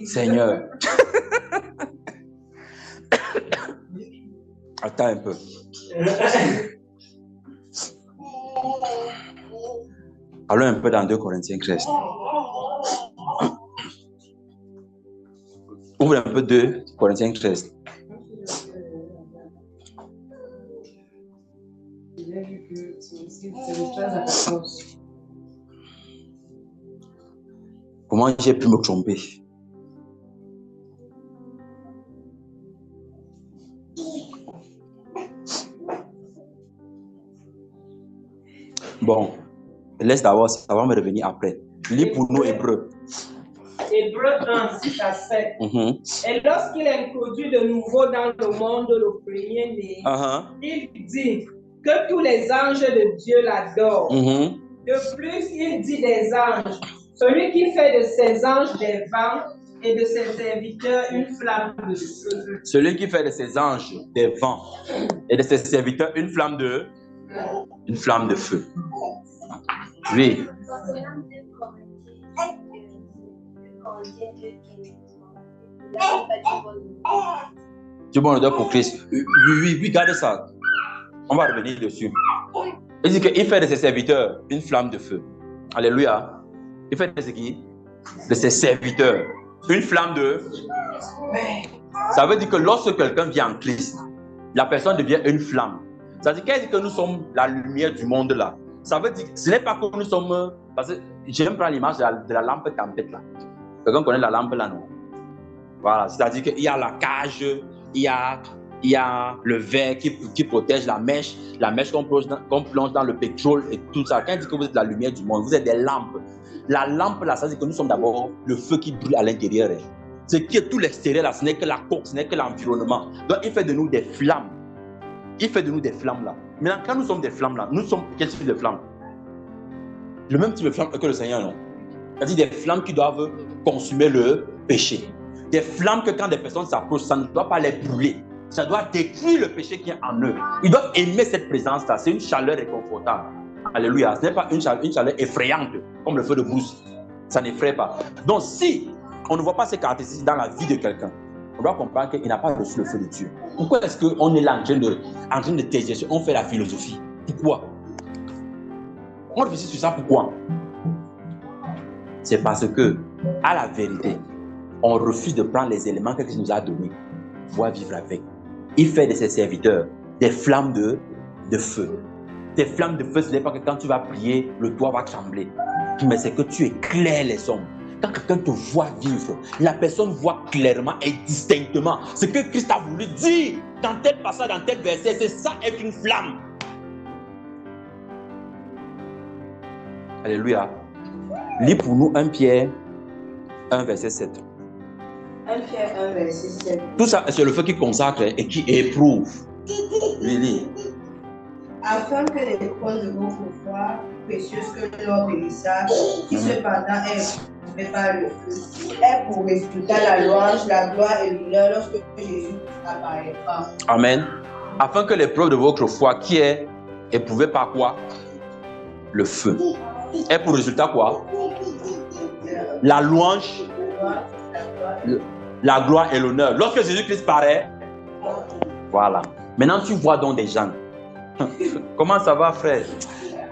Seigneur. Attends un peu. Allons un peu dans 2 Corinthiens 13. Ouvre un peu 2 Corinthiens 13. Comment j'ai pu me tromper? Bon, laisse d'abord, ça va me revenir après. Lis pour nous Hébreux. Hébreux 1, 6 à 7. Et lorsqu'il introduit de nouveau dans le monde le premier-né, il dit que tous les anges de Dieu l'adorent. De plus, il dit des anges, celui qui fait de ses anges des vents et de ses serviteurs une flamme de feu. Celui qui fait de ses anges des vents et de ses serviteurs une flamme de feu. Oui. Tu bon odeur pour Christ. Oui, gardez ça. On va revenir dessus. Il dit qu'il fait de ses serviteurs une flamme de feu. Alléluia. Il fait de ce qui? De ses serviteurs une flamme de... Ça veut dire que lorsque quelqu'un vient en Christ, la personne devient une flamme. Ça veut dire qu'elle dit que nous sommes la lumière du monde là. Ça veut dire que ce n'est pas que nous sommes... Parce que j'aime prendre l'image de la lampe tempête là. Quelqu'un connaît la lampe là, non? Voilà, c'est-à-dire qu'il y a la cage, il y a le verre qui protège la mèche qu'on plonge dans le pétrole et tout ça. Quand il dit que vous êtes la lumière du monde, vous êtes des lampes. La lampe là, ça veut dire que nous sommes d'abord le feu qui brûle à l'intérieur. Ce qui est tout l'extérieur là, ce n'est que la coque, ce n'est que l'environnement. Donc il fait de nous des flammes. Il fait de nous des flammes là. Maintenant, quand nous sommes des flammes là, nous sommes quel type de flammes? Le même type de flamme que le Seigneur, non? C'est-à-dire des flammes qui doivent consumer le péché. Des flammes que quand des personnes s'approchent, ça ne doit pas les brûler. Ça doit détruire le péché qui est en eux. Ils doivent aimer cette présence-là. C'est une chaleur réconfortable. Alléluia. Ce n'est pas une chaleur effrayante, comme le feu de brousse. Ça n'effraie pas. Donc, si on ne voit pas ces caractéristiques dans la vie de quelqu'un, on doit comprendre qu'il n'a pas reçu le feu de Dieu. Pourquoi est-ce qu'on est là en train de t'exercer? On fait la philosophie. Pourquoi? On réfléchit sur ça, pourquoi? C'est parce que, à la vérité, on refuse de prendre les éléments que Christ nous a donnés, pouvoir vivre avec. Il fait de ses serviteurs des flammes de feu. Des flammes de feu, ce n'est pas que quand tu vas prier, le toit va trembler. Mais c'est que tu éclaires les hommes. quand quelqu'un te voit vivre, la personne voit clairement et distinctement ce que Christ a voulu dire dans tel passage, dans tel verset. C'est ça être une flamme. Alléluia. Lis pour nous 1 Pierre 1 verset 7. 1 Pierre 1 verset 7. Tout ça, c'est le feu qui consacre et qui éprouve. Lis. Afin que l'épreuve de votre foi, précieuse que l'or périssable, qui cependant est éprouvée par le feu, est pour résultat la louange, la gloire et l'honneur lorsque Jésus apparaîtra. Amen. Afin que l'épreuve de votre foi, qui est éprouvée par quoi? Le feu. Est pour résultat quoi? La louange, la gloire et l'honneur. Lorsque Jésus-Christ paraît, voilà. Maintenant, tu vois donc des gens. Comment ça va, frère?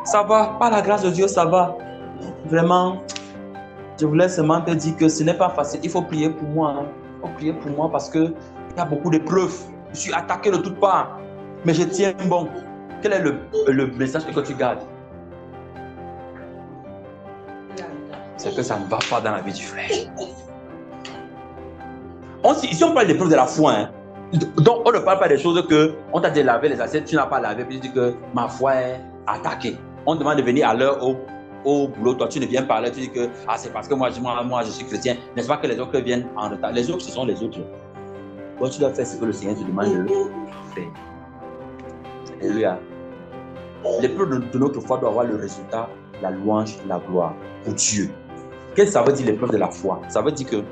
Ça va, par la grâce de Dieu, ça va. Vraiment, je voulais seulement te dire que ce n'est pas facile. Il faut prier pour moi. Hein. Il faut prier pour moi parce qu'il y a beaucoup d'épreuves. Je suis attaqué de toutes parts. Mais je tiens bon. Quel est le message que tu gardes? C'est que ça ne va pas dans la vie du frère. Ici, on parle d'épreuves de la foi. Hein. Donc, on ne parle pas des choses que on t'a dit laver les assiettes, tu n'as pas lavé, puis tu dis que ma foi est attaquée. On demande de venir à l'heure au boulot, toi tu ne viens pas à l'heure, tu dis que c'est parce que moi je suis chrétien. N'est-ce pas que les autres viennent en retard? Les autres, ce sont les autres. Toi, tu dois faire ce que le Seigneur te demande de faire. Alléluia. L'épreuve de notre foi doit avoir le résultat, la louange, la gloire pour Dieu. Qu'est-ce que ça veut dire l'épreuve de la foi? Ça veut dire que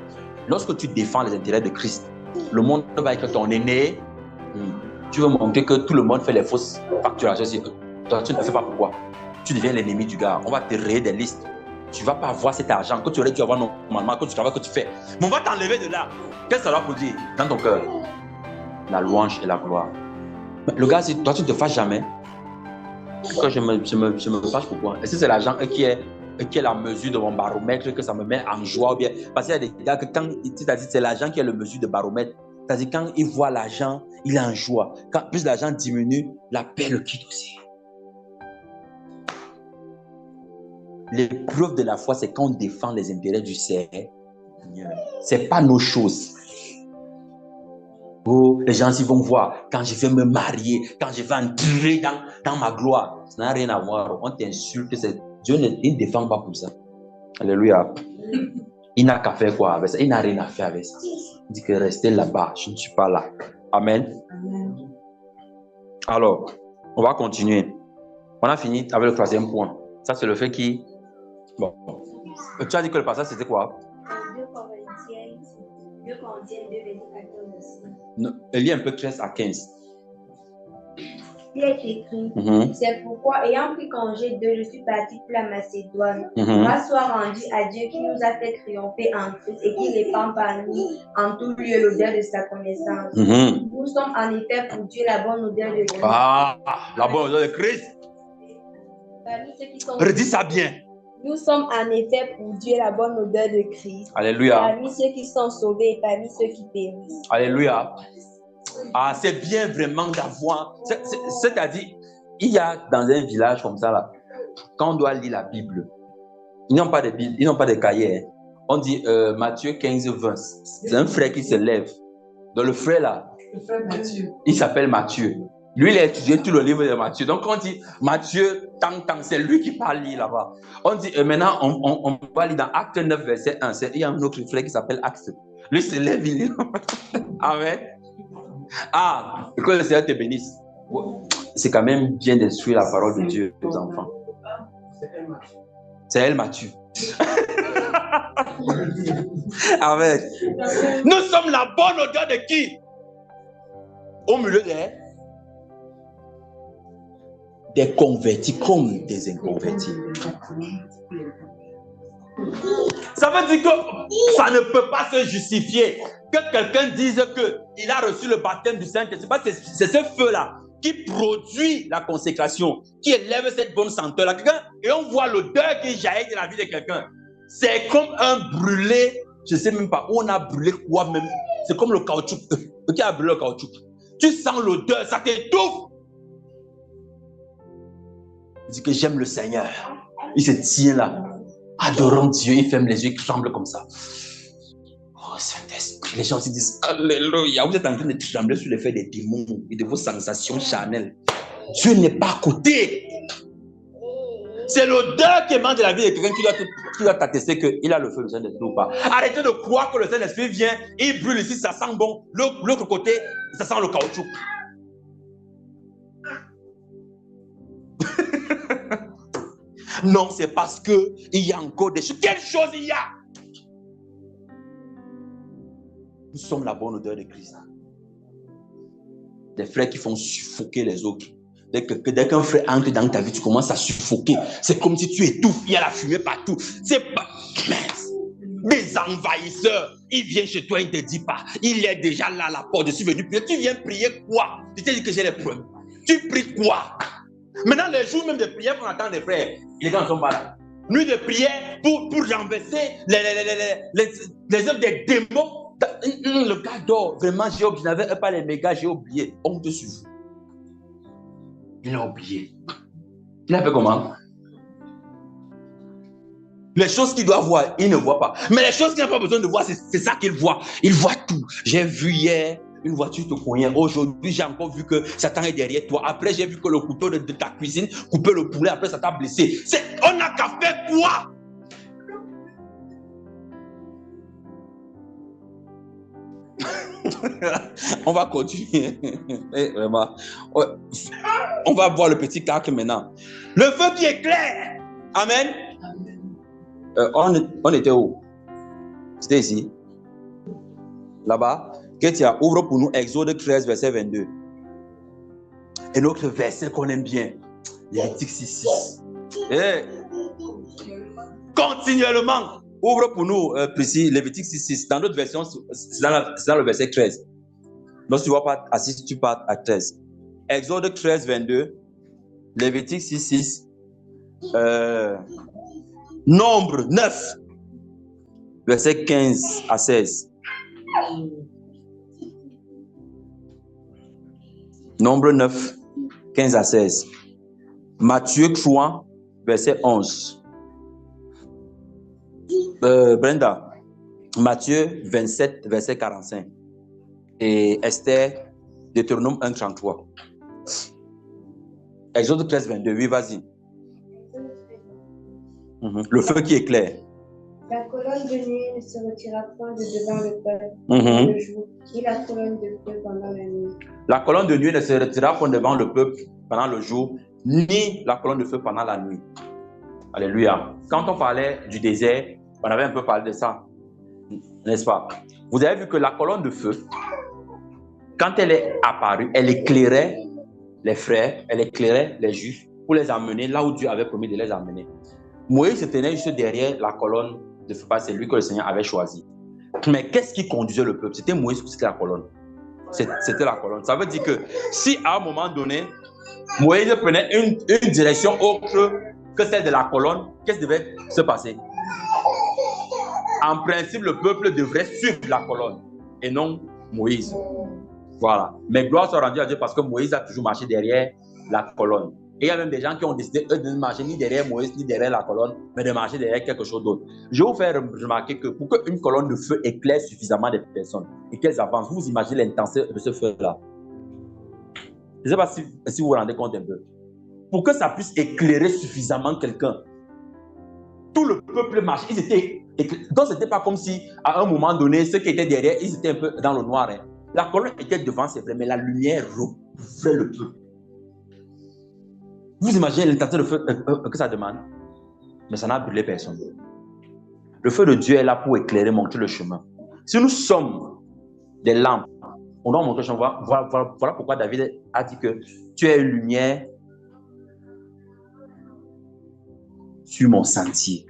lorsque tu défends les intérêts de Christ, le monde va être ton aîné. Tu veux montrer que tout le monde fait les fausses facturations. Toi, tu ne le fais pas pourquoi? Tu deviens l'ennemi du gars. On va te créer des listes. Tu ne vas pas avoir cet argent que tu aurais dû avoir normalement, que tu travailles, que tu fais. Mais on va t'enlever de là. Qu'est-ce que ça va produire dans ton cœur? La louange et la gloire. Mais le gars, toi, tu ne te fâches jamais. Quand je me fâche, pourquoi? Est-ce que c'est l'argent qui est la mesure de mon baromètre, que ça me met en joie ou bien? Parce qu'il y a des gars que quand tu t'as dit c'est l'argent qui est le mesure de baromètre, c'est-à-dire quand il voit l'argent, il est en joie. Quand plus l'argent diminue, la paix le quitte aussi. L'épreuve de la foi, c'est quand on défend les intérêts du Seigneur. C'est pas nos choses. Oh, les gens ils vont voir quand je vais me marier, quand je vais entrer dans ma gloire. Ça n'a rien à voir. On t'insulte. Dieu ne défend pas pour ça. Alléluia. Il n'a qu'à faire quoi avec ça? Il n'a rien à faire avec ça. Il dit que restez là-bas. Je ne suis pas là. Amen. Amen. Alors, on va continuer. On a fini avec le troisième point. Ça, c'est le fait qui... Bon. Tu as dit que le passage, c'était quoi? 2 Corinthiens 2, verset 14. Lis un peu 13 à 15. Il est écrit, c'est pourquoi, ayant pris congé d'eux, je suis parti pour la Macédoine. Grâce soit rendue à Dieu qui nous a fait triompher en Christ et qui répand par nous en tout lieu l'odeur de sa connaissance. Nous sommes en effet pour Dieu la bonne odeur de Christ. Ah, la bonne odeur de Christ. Parmi ceux qui sont... Redis ça bien. Nous sommes en effet pour Dieu la bonne odeur de Christ. Alléluia. Parmi ceux qui sont sauvés et parmi ceux qui périssent. Alléluia. Ah, c'est bien vraiment d'avoir. C'est-à-dire, il y a dans un village comme ça, là, quand on doit lire la Bible, ils n'ont pas de Bible, ils n'ont pas de cahier. Hein. On dit Matthieu 15, 20. C'est un frère qui se lève. Donc le frère là, il s'appelle Matthieu. Lui, il a étudié tout le livre de Matthieu. Donc, quand on dit Matthieu, c'est lui qui parle lire là-bas. On dit, maintenant, on va lire dans Acte 9, verset 1. Il y a un autre frère qui s'appelle Acte. Lui, se lève, il lit. Amen. Ah, que le Seigneur te bénisse. C'est quand même bien d'instruire la parole de Dieu aux enfants. C'est elle, Matthieu. Amen. Nous sommes la bonne odeur de qui? Au milieu des convertis comme des inconvertis. Ça veut dire que ça ne peut pas se justifier que quelqu'un dise qu'il a reçu le baptême du Saint-Esprit. C'est ce feu-là qui produit la consécration, qui élève cette bonne senteur-là. Et on voit l'odeur qui jaillit de la vie de quelqu'un. C'est comme un brûlé, je ne sais même pas où on a brûlé quoi même. C'est comme le caoutchouc. Qui a brûlé le caoutchouc? Tu sens l'odeur, ça t'étouffe. Il dit que j'aime le Seigneur. Il se tient là. adorant Dieu, il ferme les yeux, il tremble comme ça. Oh Saint-Esprit, les gens se disent alléluia, vous êtes en train de trembler sur l'effet des démons et de vos sensations charnelles. Dieu n'est pas à côté. C'est l'odeur qui émane de la vie de quelqu'un qui doit t'attester qu'il a le feu du Saint-Esprit ou pas. Arrêtez de croire que le Saint-Esprit vient, il brûle ici, ça sent bon. L'autre côté, ça sent le caoutchouc. Non, c'est parce qu'il y a encore des choses. Quelle chose il y a? Nous sommes la bonne odeur de Christ. Des frères qui font suffoquer les autres. Dès qu'un frère entre dans ta vie, tu commences à suffoquer. C'est comme si tu étouffes, il y a la fumée partout. C'est pas... Des envahisseurs. Il vient chez toi, il ne te dit pas. Il est déjà là à la porte. Je suis venu prier. Tu viens prier quoi? Tu t'es dit que j'ai les preuves. Tu pries quoi? Maintenant, les jours même de prière qu'on attend des frères, les gens ne sont pas là. Nuit de prière pour renverser les œuvres des démons. Le gars dort. Vraiment, je n'avais pas les mégas, j'ai oublié. Honte sur vous. Il a oublié. Il a fait comment? Les choses qu'il doit voir, il ne voit pas. Mais les choses qu'il n'a pas besoin de voir, c'est ça qu'il voit. Il voit tout. J'ai vu hier une voiture te cogner. Aujourd'hui, j'ai encore vu que Satan est derrière toi. Après, j'ai vu que le couteau de ta cuisine coupait le poulet. Après, ça t'a blessé. On n'a qu'à faire quoi? On va continuer. Vraiment. On va voir le petit cas maintenant. Le feu qui éclaire. Amen. On était où? C'était ici. Là-bas. Kétia, ouvre pour nous Exode 13, verset 22. Et notre verset qu'on aime bien. Lévitique 6. Continuellement. Ouvre pour nous, précis, Lévitique 6. Dans notre version, c'est dans le verset 13. Donc, si tu ne vois pas assis, tu pars à 13. Exode 13, 22. Lévitique 6. Nombre 9. Verset 15 à 16. Nombre 9, 15 à 16. Matthieu 3, verset 11. Brenda, Matthieu 27, verset 45. Et Esther, Deutéronome 1, 33. Exode 13, 22. Oui, vas-y. Le feu qui éclaire. La colonne de nuit ne se retira point de devant le peuple pendant le jour, ni la colonne de feu pendant la nuit. La colonne de nuit ne se retira point devant le peuple pendant le jour, ni la colonne de feu pendant la nuit. Alléluia. Quand on parlait du désert, on avait un peu parlé de ça, n'est-ce pas? Vous avez vu que la colonne de feu, quand elle est apparue, elle éclairait les frères, elle éclairait les Juifs pour les amener là où Dieu avait promis de les amener. Moïse se tenait juste derrière la colonne de feu, c'est lui que le Seigneur avait choisi. Mais qu'est-ce qui conduisait le peuple? C'était Moïse ou c'était la colonne? C'était la colonne. Ça veut dire que si à un moment donné, Moïse prenait une direction autre que celle de la colonne, qu'est-ce qui devait se passer? En principe, le peuple devrait suivre la colonne et non Moïse. Voilà. Mais gloire soit rendue à Dieu parce que Moïse a toujours marché derrière la colonne. Et il y a même des gens qui ont décidé, eux, de ne marcher ni derrière Moïse, ni derrière la colonne, mais de marcher derrière quelque chose d'autre. Je vais vous faire remarquer que pour qu'une colonne de feu éclaire suffisamment des personnes et qu'elles avancent, vous imaginez l'intensité de ce feu-là. Je ne sais pas si vous vous rendez compte un peu. Pour que ça puisse éclairer suffisamment quelqu'un, tout le peuple marchait. Donc, ce n'était pas comme si, à un moment donné, ceux qui étaient derrière, ils étaient un peu dans le noir. Hein. La colonne était devant, c'est vrai, mais la lumière recouvrait le peuple. Vous imaginez l'intensité de feu que ça demande? Mais ça n'a brûlé personne. Le feu de Dieu est là pour éclairer, montrer le chemin. Si nous sommes des lampes, on doit montrer le chemin. Voilà pourquoi David a dit que tu es une lumière sur mon sentier.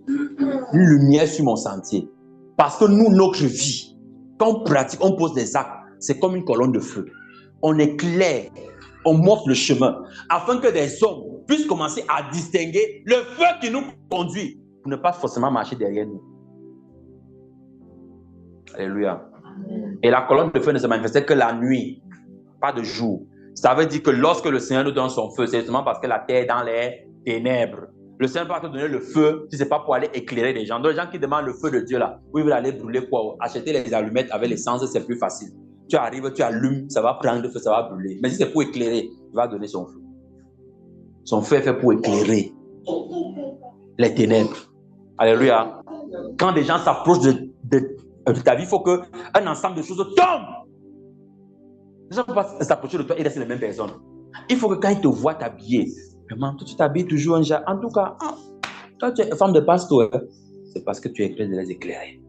Une lumière sur mon sentier. Parce que nous, notre vie, quand on pratique, on pose des actes, c'est comme une colonne de feu. On éclaire, on montre le chemin, afin que des hommes puissent commencer à distinguer le feu qui nous conduit, pour ne pas forcément marcher derrière nous. Alléluia. Et la colonne de feu ne se manifestait que la nuit, pas de jour. Ça veut dire que lorsque le Seigneur nous donne son feu, c'est justement parce que la terre est dans les ténèbres. Le Seigneur va te donner le feu, si ce n'est pas pour aller éclairer les gens. Donc, les gens qui demandent le feu de Dieu là, où ils veulent aller brûler quoi? Acheter les allumettes avec l'essence, c'est plus facile. Tu arrives, tu allumes, ça va prendre feu, ça va brûler. Mais si c'est pour éclairer, il va donner son feu. Son feu est fait pour éclairer les ténèbres. Alléluia. Quand des gens s'approchent de ta vie, il faut qu'un ensemble de choses tombe. Les gens ne peuvent pas s'approcher de toi et rester les mêmes personnes. Il faut que quand ils te voient t'habiller, vraiment, toi tu t'habilles toujours un genre. En tout cas, toi tu es femme de pasteur, c'est parce que tu es prêt de les éclairer.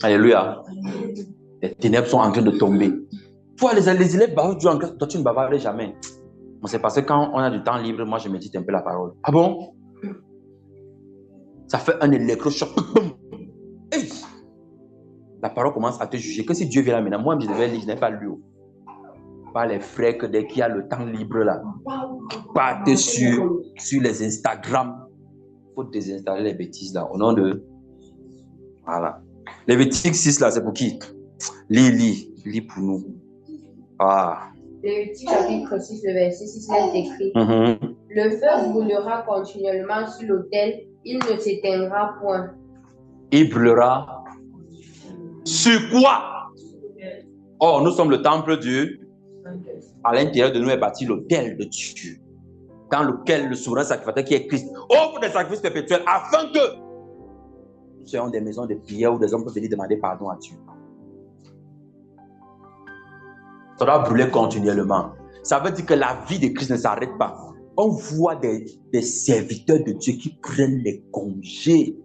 Alléluia. Les ténèbres sont en train de tomber. Toi, les élèves bavardent toujours en classe, toi tu ne bavardes jamais. C'est parce que quand on a du temps libre, moi je médite un peu la parole. Ah bon? Ça fait un électrochoc. Hey! La parole commence à te juger. Que si Dieu vient là maintenant, moi je devais lire, je n'ai pas lu. Pas les frères que dès qu'il y a le temps libre là, partez sur les Instagram. Il faut désinstaller les bêtises là. Au nom de. Voilà. Lévitique 6 là, c'est pour qui? Lis pour nous. Ah. Lévitique chapitre 6, le verset 6 est écrit. Le feu brûlera continuellement sur l'autel, il ne s'éteindra point. Il brûlera sur quoi? Oh, nous sommes le temple de Dieu. À l'intérieur de nous est bâti l'autel de Dieu, dans lequel le souverain sacrificateur qui est Christ offre des sacrifices perpétuels afin que nous soyons des maisons de prière où des hommes peuvent venir demander pardon à Dieu. Ça doit brûler continuellement. Ça veut dire que la vie de Christ ne s'arrête pas. On voit des serviteurs de Dieu qui prennent les congés.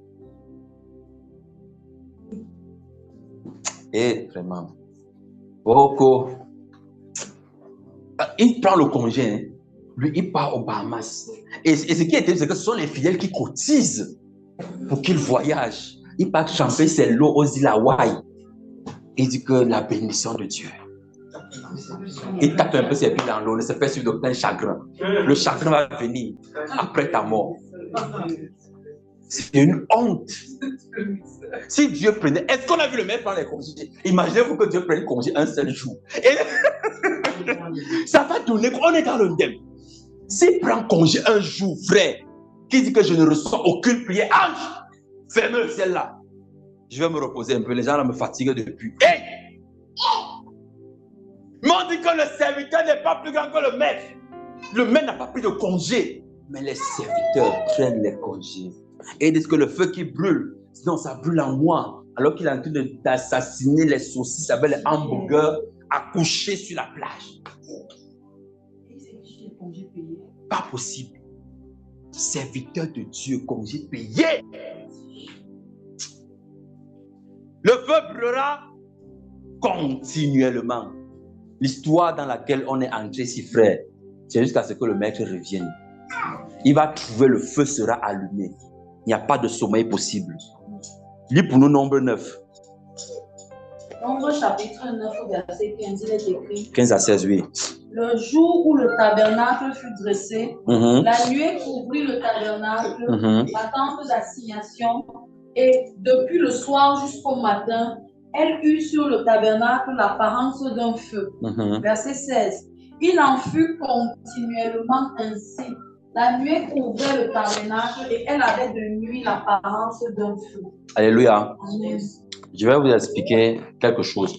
Et vraiment, beaucoup. Il prend le congé, hein. Lui, il part aux Bahamas. Et ce qui est terrible, c'est que ce sont les fidèles qui cotisent pour qu'ils voyagent. Il part champer ses lots aux îles Hawaï. Il dit que la bénédiction de Dieu. Il tape un peu ses pieds dans l'eau, ne se fait suivre d'aucun chagrin. Le chagrin va venir après ta mort. C'est une honte. Si Dieu prenait... Est-ce qu'on a vu le maire prendre les congés? Imaginez-vous que Dieu prenne congé un seul jour. Et ça va donner qu'on est dans le thème. S'il prend congé un jour, frère, qui dit que je ne reçois aucune prière, ange, ferme le ciel là. Je vais me reposer un peu. Les gens là me fatiguent depuis. Hey! Mais on dit que le serviteur n'est pas plus grand que le maître. Le maître n'a pas pris de congé. Mais les serviteurs prennent les congés. Et ils disent que le feu qui brûle, sinon ça brûle en moi. Alors qu'il est en train d'assassiner les saucisses avec les hamburgers accouchés sur la plage. Pas possible. Serviteur de Dieu, congé payé. Le feu brûlera continuellement. L'histoire dans laquelle on est entré, si frère, c'est jusqu'à ce que le maître revienne. Il va trouver le feu sera allumé. Il n'y a pas de sommeil possible. Lis pour nous Nombre 9. Nombre chapitre 9, verset 15, il est écrit. 15 à 16, oui. Le jour où le tabernacle fut dressé, la nuée couvrit le tabernacle, la tente d'assignation, et depuis le soir jusqu'au matin, elle eut sur le tabernacle l'apparence d'un feu. Verset 16. Il en fut continuellement ainsi. La nuée couvrait le tabernacle et elle avait de nuit l'apparence d'un feu. Alléluia. Amen. Je vais vous expliquer quelque chose.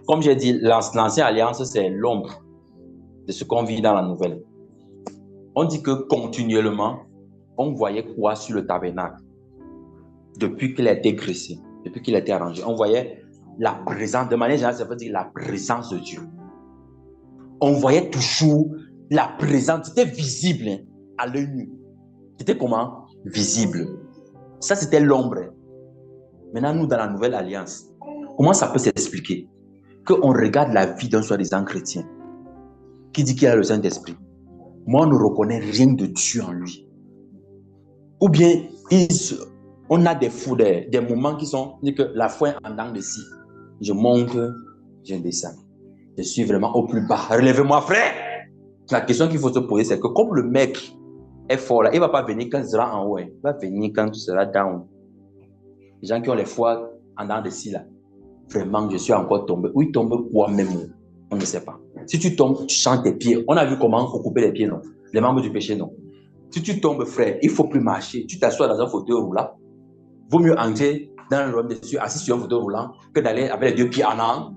Comme j'ai dit, l'ancienne alliance, c'est l'ombre de ce qu'on vit dans la nouvelle. On dit que continuellement, on voyait quoi sur le tabernacle depuis qu'il a été graissé, depuis qu'il a été arrangé. On voyait la présence, de manière générale, ça veut dire la présence de Dieu. On voyait toujours la présence, c'était visible à l'œil nu. C'était comment? Visible. Ça, c'était l'ombre. Maintenant, nous, dans la nouvelle alliance, comment ça peut s'expliquer? Qu'on regarde la vie d'un soi-disant chrétien qui dit qu'il a le Saint-Esprit. Moi, on ne reconnaît rien de Dieu en lui. Ou bien, on a des moments qui sont, dit que la foi est en dents de scie. Je monte, je descends. Je suis vraiment au plus bas. Relevez-moi, frère! La question qu'il faut se poser, c'est que comme le mec est fort là, il ne va pas venir quand il sera en haut. Il va venir quand tu seras down. Les gens qui ont les foi en dents de scie là, vraiment, je suis encore tombé. Oui, tombe quoi même? On ne sait pas. Si tu tombes, tu changes tes pieds. On a vu comment faut couper les pieds, non? Les membres du péché, non? Si tu tombes, frère, il ne faut plus marcher. Tu t'assois dans un fauteuil roulant. Vaut mieux entrer dans le royaume des cieux, assis sur un fauteuil roulant, que d'aller avec les deux pieds en avant.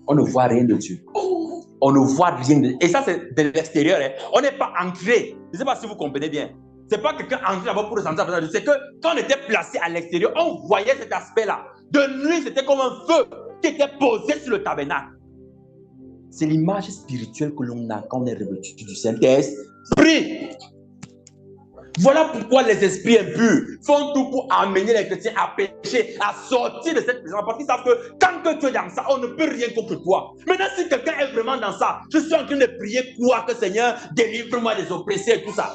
On ne voit rien de Dieu. On ne voit rien de... Et ça, c'est de l'extérieur. Hein. On n'est pas entré. Je ne sais pas si vous comprenez bien. Ce n'est pas quelqu'un entré là-bas pour ressentir la présence de Dieu. C'est que quand on était placé à l'extérieur, on voyait cet aspect-là. De nuit, c'était comme un feu qui était posé sur le tabernacle. C'est l'image spirituelle que l'on a quand on est revêtu du Saint-Esprit. Voilà pourquoi les esprits impurs font tout pour amener les chrétiens à pécher, à sortir de cette présence. Parce qu'ils savent que tant que tu es dans ça, on ne peut rien contre toi. Maintenant, si quelqu'un est vraiment dans ça, je suis en train de prier quoi? Que Seigneur, délivre-moi des oppressés et tout ça.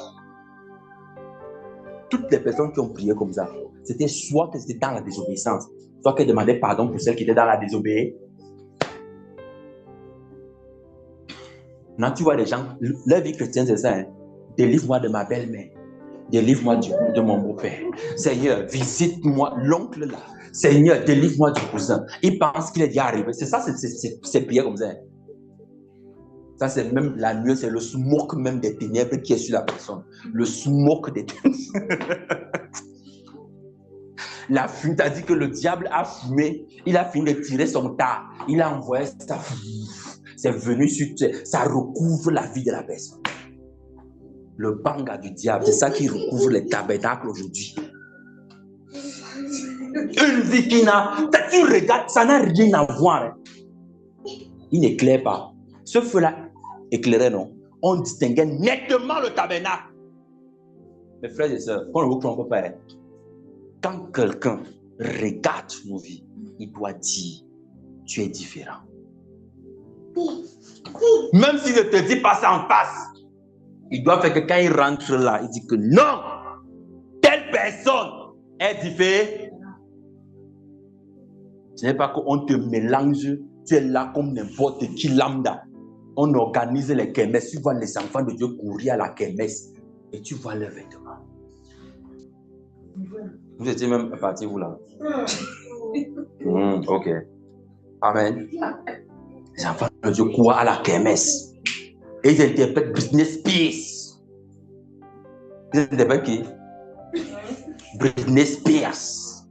Toutes les personnes qui ont prié comme ça, c'était soit que c'était dans la désobéissance, soit qu'elles demandaient pardon pour celles qui étaient dans la désobéissance. Maintenant, tu vois les gens, leur vie chrétienne, c'est ça. Hein? Délivre-moi de ma belle-mère. Délivre-moi de mon beau-père. Seigneur, visite-moi l'oncle là. Seigneur, délivre-moi du cousin. Il pense qu'il est déjà arrivé. C'est ça, c'est prier comme ça. Ça, c'est même la nuit, c'est le smoke même des ténèbres qui est sur la personne. Le smoke des ténèbres. La fumée, t'as dit que le diable a fumé. Il a fini de tirer son tas. Il a envoyé ça. C'est venu sur ça recouvre la vie de la personne. Le banga du diable, c'est ça qui recouvre les tabernacles aujourd'hui. Une vie qui n'a... Tu regardes, ça n'a rien à voir. Hein. Il n'éclaire pas. Ce feu-là éclairait, non? On distinguait nettement le tabernacle. Mes frères et sœurs, quand on ne peut pas, hein. Quand quelqu'un regarde nos vies, il doit dire, tu es différent. Même s'il ne te dit pas ça en face, il doit faire que quand il rentre là, il dit que non, telle personne est différente. Ce n'est pas qu'on te mélange, tu es là comme n'importe qui lambda. On organise les kermesses, tu vois les enfants de Dieu courir à la kermesse et tu vois leurs vêtements. Vous étiez même parti, vous là? Ok. Amen. Les enfants de Dieu courent à la kermesse. Et ils interprètent Britney Spears. Ils interprètent qui? Britney Spears.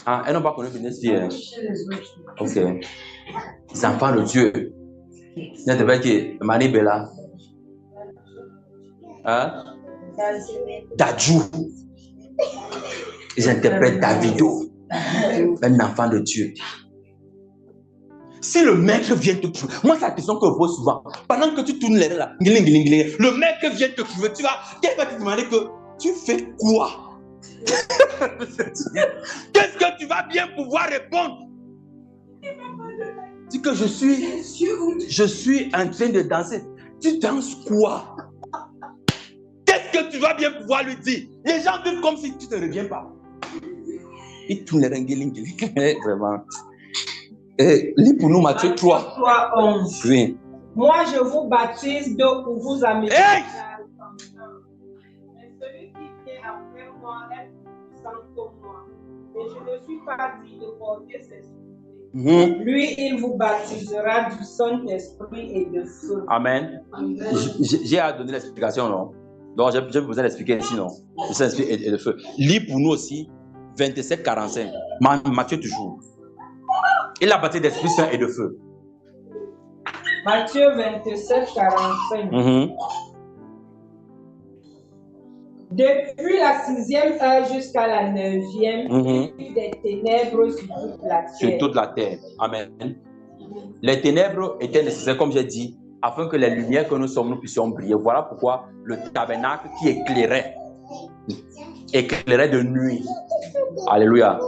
Ah, elles n'ont pas connu Britney Spears. Ok. Les enfants de Dieu. Ils interprètent qui? Mani Bella. Hein? Dadju. Ils interprètent Davido. Un enfant de Dieu. Si le maître vient te trouver, moi c'est la question que je pose souvent. Pendant que tu tournes les là, le maître vient te trouver, qu'est-ce va te demander que tu fais quoi? Qu'est-ce que tu vas bien pouvoir répondre? Dis que je suis en train de danser. Tu danses quoi? Qu'est-ce que tu vas bien pouvoir lui dire? Les gens vivent comme si tu ne reviens pas. Ils tournent les ringues, vraiment. Lis pour nous Matthieu 3. 3:11. Oui. Moi, je vous baptise d'eau pour vous amener. Hey! Mais celui qui vient après moi est plus puissant que moi. Et je ne suis pas digne de porter ses souliers. Lui, il vous baptisera du Saint-Esprit et de feu. Amen. J'ai à donner l'explication, non? Donc, j'ai besoin d'expliquer ici, non? Le Saint-Esprit et de feu. Lis pour nous aussi 27-45. Matthieu toujours. Il a baptisé d'Esprit Saint et de feu. Matthieu 27-45. Depuis la 6e heure jusqu'à la 9e, des ténèbres sur toute la terre. Sur toute la terre. Amen. Les ténèbres étaient nécessaires, comme j'ai dit, afin que les lumières que nous sommes, nous puissions briller. Voilà pourquoi le tabernacle qui éclairait de nuit. Alléluia.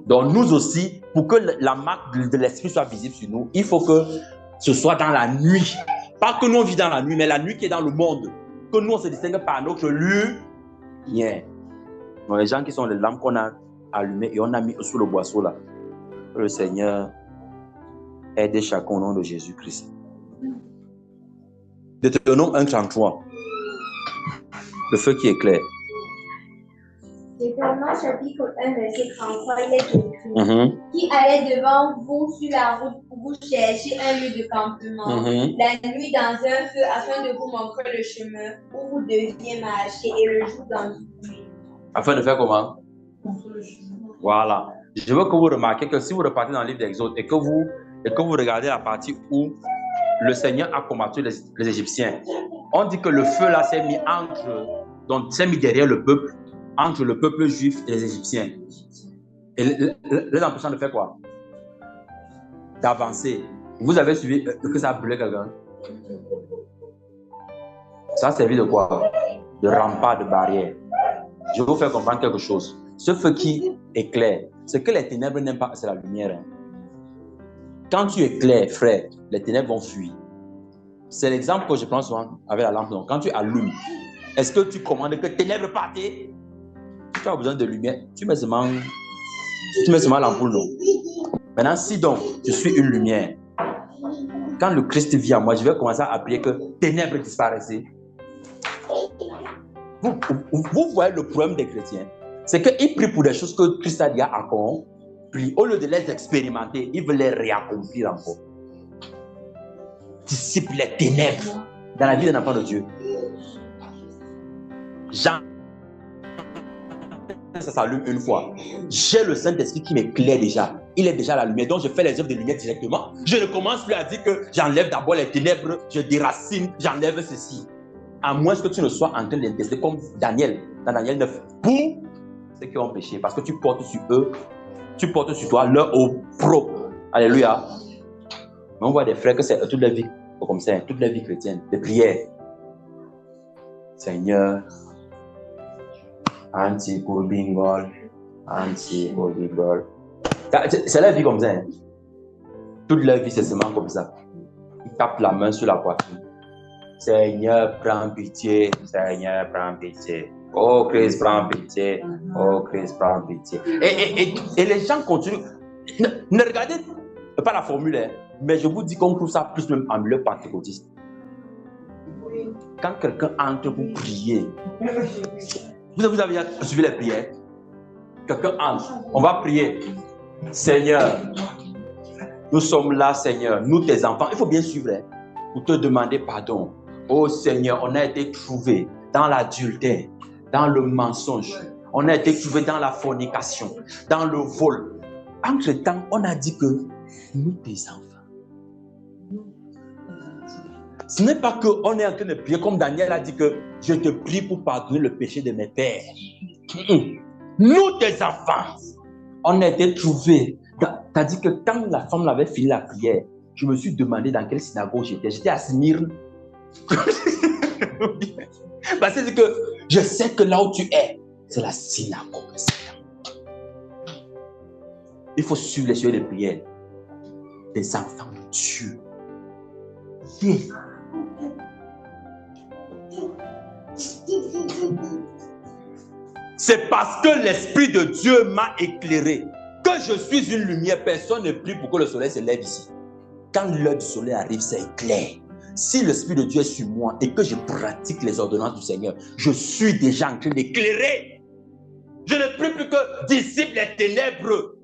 Donc nous aussi, pour que la marque de l'esprit soit visible sur nous, il faut que ce soit dans la nuit. Pas que nous on vit dans la nuit, mais la nuit qui est dans le monde. Que nous on se distingue par notre lumière. Donc les gens qui sont les lampes qu'on a allumées et on a mis sous le boisseau là. Que le Seigneur aide chacun au nom de Jésus-Christ. Deutéronome 1:33. Le feu qui éclaire. Deutéronome chapitre 1, verset 33, il est écrit. qui allait devant vous sur la route pour vous chercher un lieu de campement, la nuit dans un feu afin de vous montrer le chemin où vous deviez marcher et le jour dans une nuit. Afin de faire comment? Voilà. Je veux que vous remarquiez que si vous repartez dans le livre d'Exode et que vous regardez la partie où le Seigneur a combattu les Égyptiens, on dit que le feu là s'est mis derrière le peuple, entre le peuple juif et les Égyptiens. Et les empêchant de faire quoi? D'avancer. Vous avez suivi que ça a brûlé quelqu'un? Ça a servi de quoi? De rempart, de barrière. Je vais vous faire comprendre quelque chose. Ce feu qui éclaire, ce que les ténèbres n'aiment pas, c'est la lumière. Quand tu éclaires, frère, les ténèbres vont fuir. C'est l'exemple que je prends souvent avec la lampe. Donc, quand tu allumes, est-ce que tu commandes que ténèbres partent? Tu as besoin de lumière. Tu mets seulement l'ampoule, non? Maintenant, si donc je suis une lumière, quand le Christ vit en moi, je vais commencer à prier que ténèbres disparaissent. Vous voyez le problème des chrétiens, c'est qu'ils prient pour des choses que Christ a déjà accompli. Au lieu de les expérimenter, ils veulent les réaccomplir encore. Dissipe les ténèbres dans la vie d'un enfant de Dieu. Jean, ça s'allume une fois. J'ai le Saint-Esprit qui m'éclaire déjà. Il est déjà la lumière, donc je fais les œuvres de lumière directement. Je ne commence plus à dire que j'enlève d'abord les ténèbres, je déracine, j'enlève ceci. À moins que tu ne sois en train d'intercéder comme Daniel, dans Daniel 9, pour ceux qui ont péché, parce que tu portes sur eux, tu portes sur toi leur opprobre. Alléluia. Mais on voit des frères que c'est toute la vie comme ça, toute la vie chrétienne, de prière. Seigneur, anti-courbingol, anti-courbingol. C'est la vie comme ça. Hein? Toute la vie, c'est seulement comme ça. Il tape la main sur la poitrine. Seigneur, prends pitié. Seigneur, prends pitié. Oh Christ, prends pitié. Oh Christ, prends pitié. Et les gens continuent. Ne regardez pas la formule, hein, mais je vous dis qu'on trouve ça plus même en milieu pentecôtiste. Quand quelqu'un entre pour prier, vous avez suivi les prières. Quelqu'un entre, on va prier. Seigneur, nous sommes là, Seigneur, nous tes enfants. Il faut bien suivre, hein, pour te demander pardon. Oh Seigneur, on a été trouvés dans l'adultère, dans le mensonge. On a été trouvés dans la fornication, dans le vol. Entre-temps, on a dit que nous tes enfants. Ce n'est pas qu'on est en train de prier comme Daniel a dit que je te prie pour pardonner le péché de mes pères. Nous tes enfants, on a été trouvés. T'as dit que quand la femme avait fini la prière, je me suis demandé dans quelle synagogue j'étais. J'étais à Smyrne. Parce que je sais que là où tu es, c'est la synagogue. Il faut suivre les sujets de prière des enfants de Dieu. Yeah. C'est parce que l'Esprit de Dieu m'a éclairé que je suis une lumière. Personne ne prie pour que le soleil se lève ici. Quand l'heure du soleil arrive, c'est clair. Si l'Esprit de Dieu est sur moi et que je pratique les ordonnances du Seigneur, je suis déjà en train d'éclairer. Je ne prie plus que dissipe les ténèbres.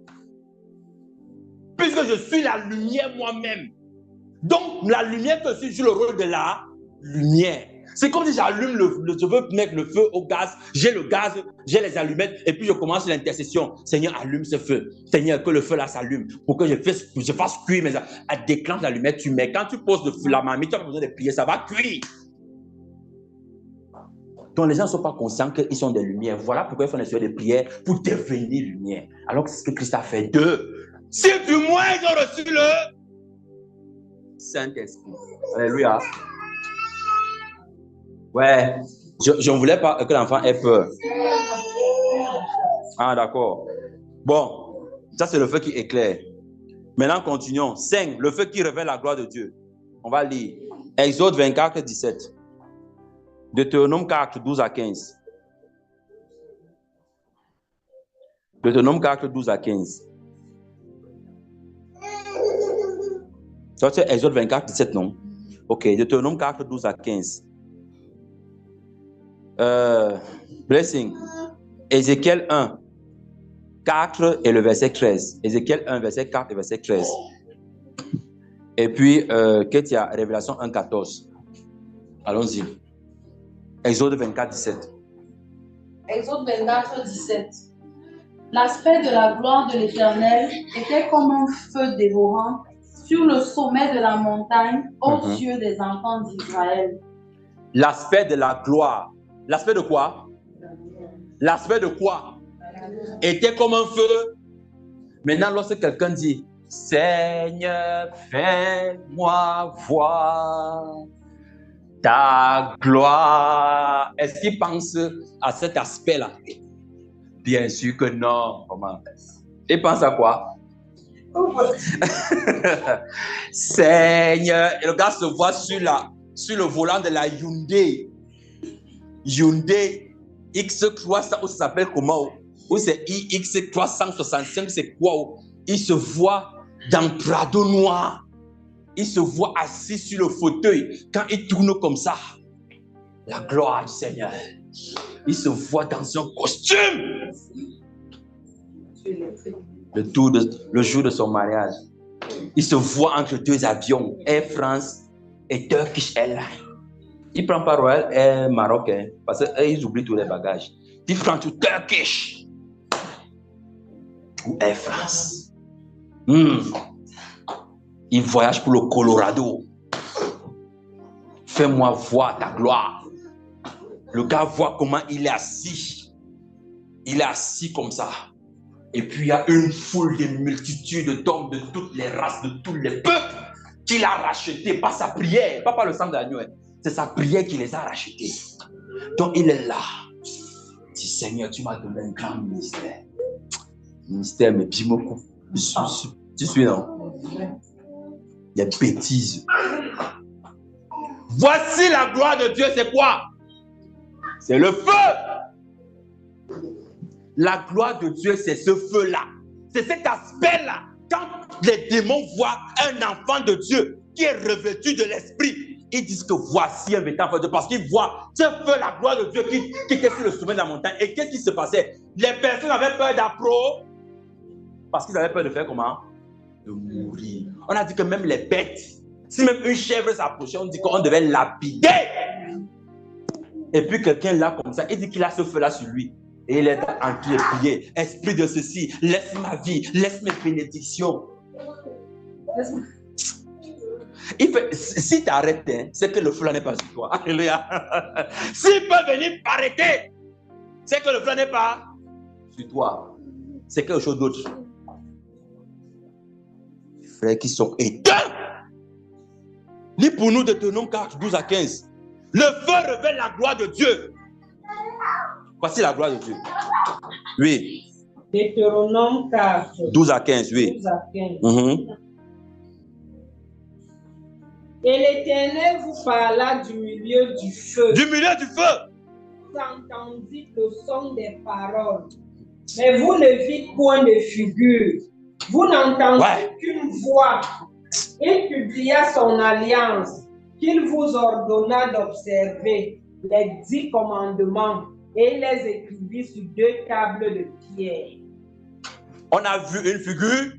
Puisque je suis la lumière moi-même. Donc, la lumière que je suis, le rôle de la lumière. C'est comme si j'allume je veux mettre le feu au gaz, j'ai le gaz, j'ai les allumettes, et puis je commence l'intercession. Seigneur, allume ce feu. Seigneur, que le feu là s'allume, pour que je fasse cuire mes allumettes. Elle déclenche l'allumette, tu mets. Quand tu poses la marmite, tu n'as pas besoin de prier, ça va cuire. Donc les gens ne sont pas conscients qu'ils sont des lumières. Voilà pourquoi ils font des sujets de prière pour devenir lumière. Alors que c'est ce que Christ a fait d'eux. Si du moins ils ont reçu le Saint-Esprit. Alléluia. Ouais, je ne voulais pas que l'enfant ait peur. Ah, d'accord. Bon, ça c'est le feu qui éclaire. Maintenant, continuons. 5, le feu qui révèle la gloire de Dieu. On va lire. Exode 24, 17. Deutéronome 4, 12 à 15. Deutéronome 4, 12 à 15. Ça c'est Exode 24, 17, non? Ok, Deutéronome 4, 12 à 15. Blessing. Ézéchiel 1, 4 et le verset 13. Ézéchiel 1, verset 4 et verset 13. Et puis, qu'est-ce qu'il y a? Révélation 1, 14. Allons-y. Exode 24, 17. Exode 24, 17. L'aspect de la gloire de l'Éternel était comme un feu dévorant sur le sommet de la montagne aux yeux des enfants d'Israël. L'aspect de la gloire. L'aspect de quoi? L'aspect de quoi? Était comme un feu. Maintenant, lorsque quelqu'un dit, Seigneur, fais-moi voir ta gloire, est-ce qu'il pense à cet aspect-là? Bien sûr que non. Comment? Il pense à quoi? Seigneur, et le gars se voit sur le volant de la Hyundai X300, ou ça s'appelle comment? Ou c'est iX365, c'est quoi? Il se voit dans Prado noir. Il se voit assis sur le fauteuil. Quand il tourne comme ça, la gloire du Seigneur. Il se voit dans un costume. Le jour de son mariage, il se voit entre deux avions, Air France et Turkish Airlines. Il ne prend pas Royal Air Maroc, parce qu'ils oublient tous les bagages. Il prend tout Turkish ou Air France. Il voyage pour le Colorado. Fais-moi voir ta gloire. Le gars voit comment il est assis. Il est assis comme ça. Et puis il y a une foule de multitudes d'hommes de toutes les races, de tous les peuples qu'il a rachetés par sa prière, pas par le sang d'agneau. C'est sa prière qui les a rachetés. Donc il est là. Il dit, Seigneur, tu m'as donné un grand ministère. Ministère, mais puis beaucoup. Tu suis, non? Il y a bêtises. Voici la gloire de Dieu, c'est quoi? C'est le feu. La gloire de Dieu, c'est ce feu-là. C'est cet aspect-là. Quand les démons voient un enfant de Dieu qui est revêtu de l'esprit, ils disent que voici un véritable enfant de Dieu. Parce qu'ils voient ce feu, la gloire de Dieu qui était sur le sommet de la montagne. Et qu'est-ce qui se passait? Les personnes avaient peur d'approcher. Parce qu'ils avaient peur de faire comment? De mourir. On a dit que même les bêtes, si même une chèvre s'approchait, on dit qu'on devait lapider. Et puis quelqu'un là comme ça, il dit qu'il a ce feu-là sur lui. Et il est en train de prier. Esprit de ceci, laisse ma vie, laisse mes bénédictions. Il fait, si tu arrêtes, c'est que le feu n'est pas sur toi. Alléluia. S'il peut venir arrêter, c'est que le feu n'est pas sur toi. C'est quelque chose d'autre. Frères qui sont éteints. Lis pour nous Deutéronome 4, 12 à 15. Le feu révèle la gloire de Dieu. Voici la gloire de Dieu. Oui. Deutéronome 4. 12 à 15, oui. 12 à 15. Et l'Éternel vous parla du milieu du feu. Du milieu du feu. Vous entendîtes le son des paroles. Mais vous ne vîtes point de figure. Vous n'entendez qu'une voix. Il publia son alliance qu'il vous ordonna d'observer, les 10 commandements, et les écrivit sur 2 tables de pierre. On a vu une figure.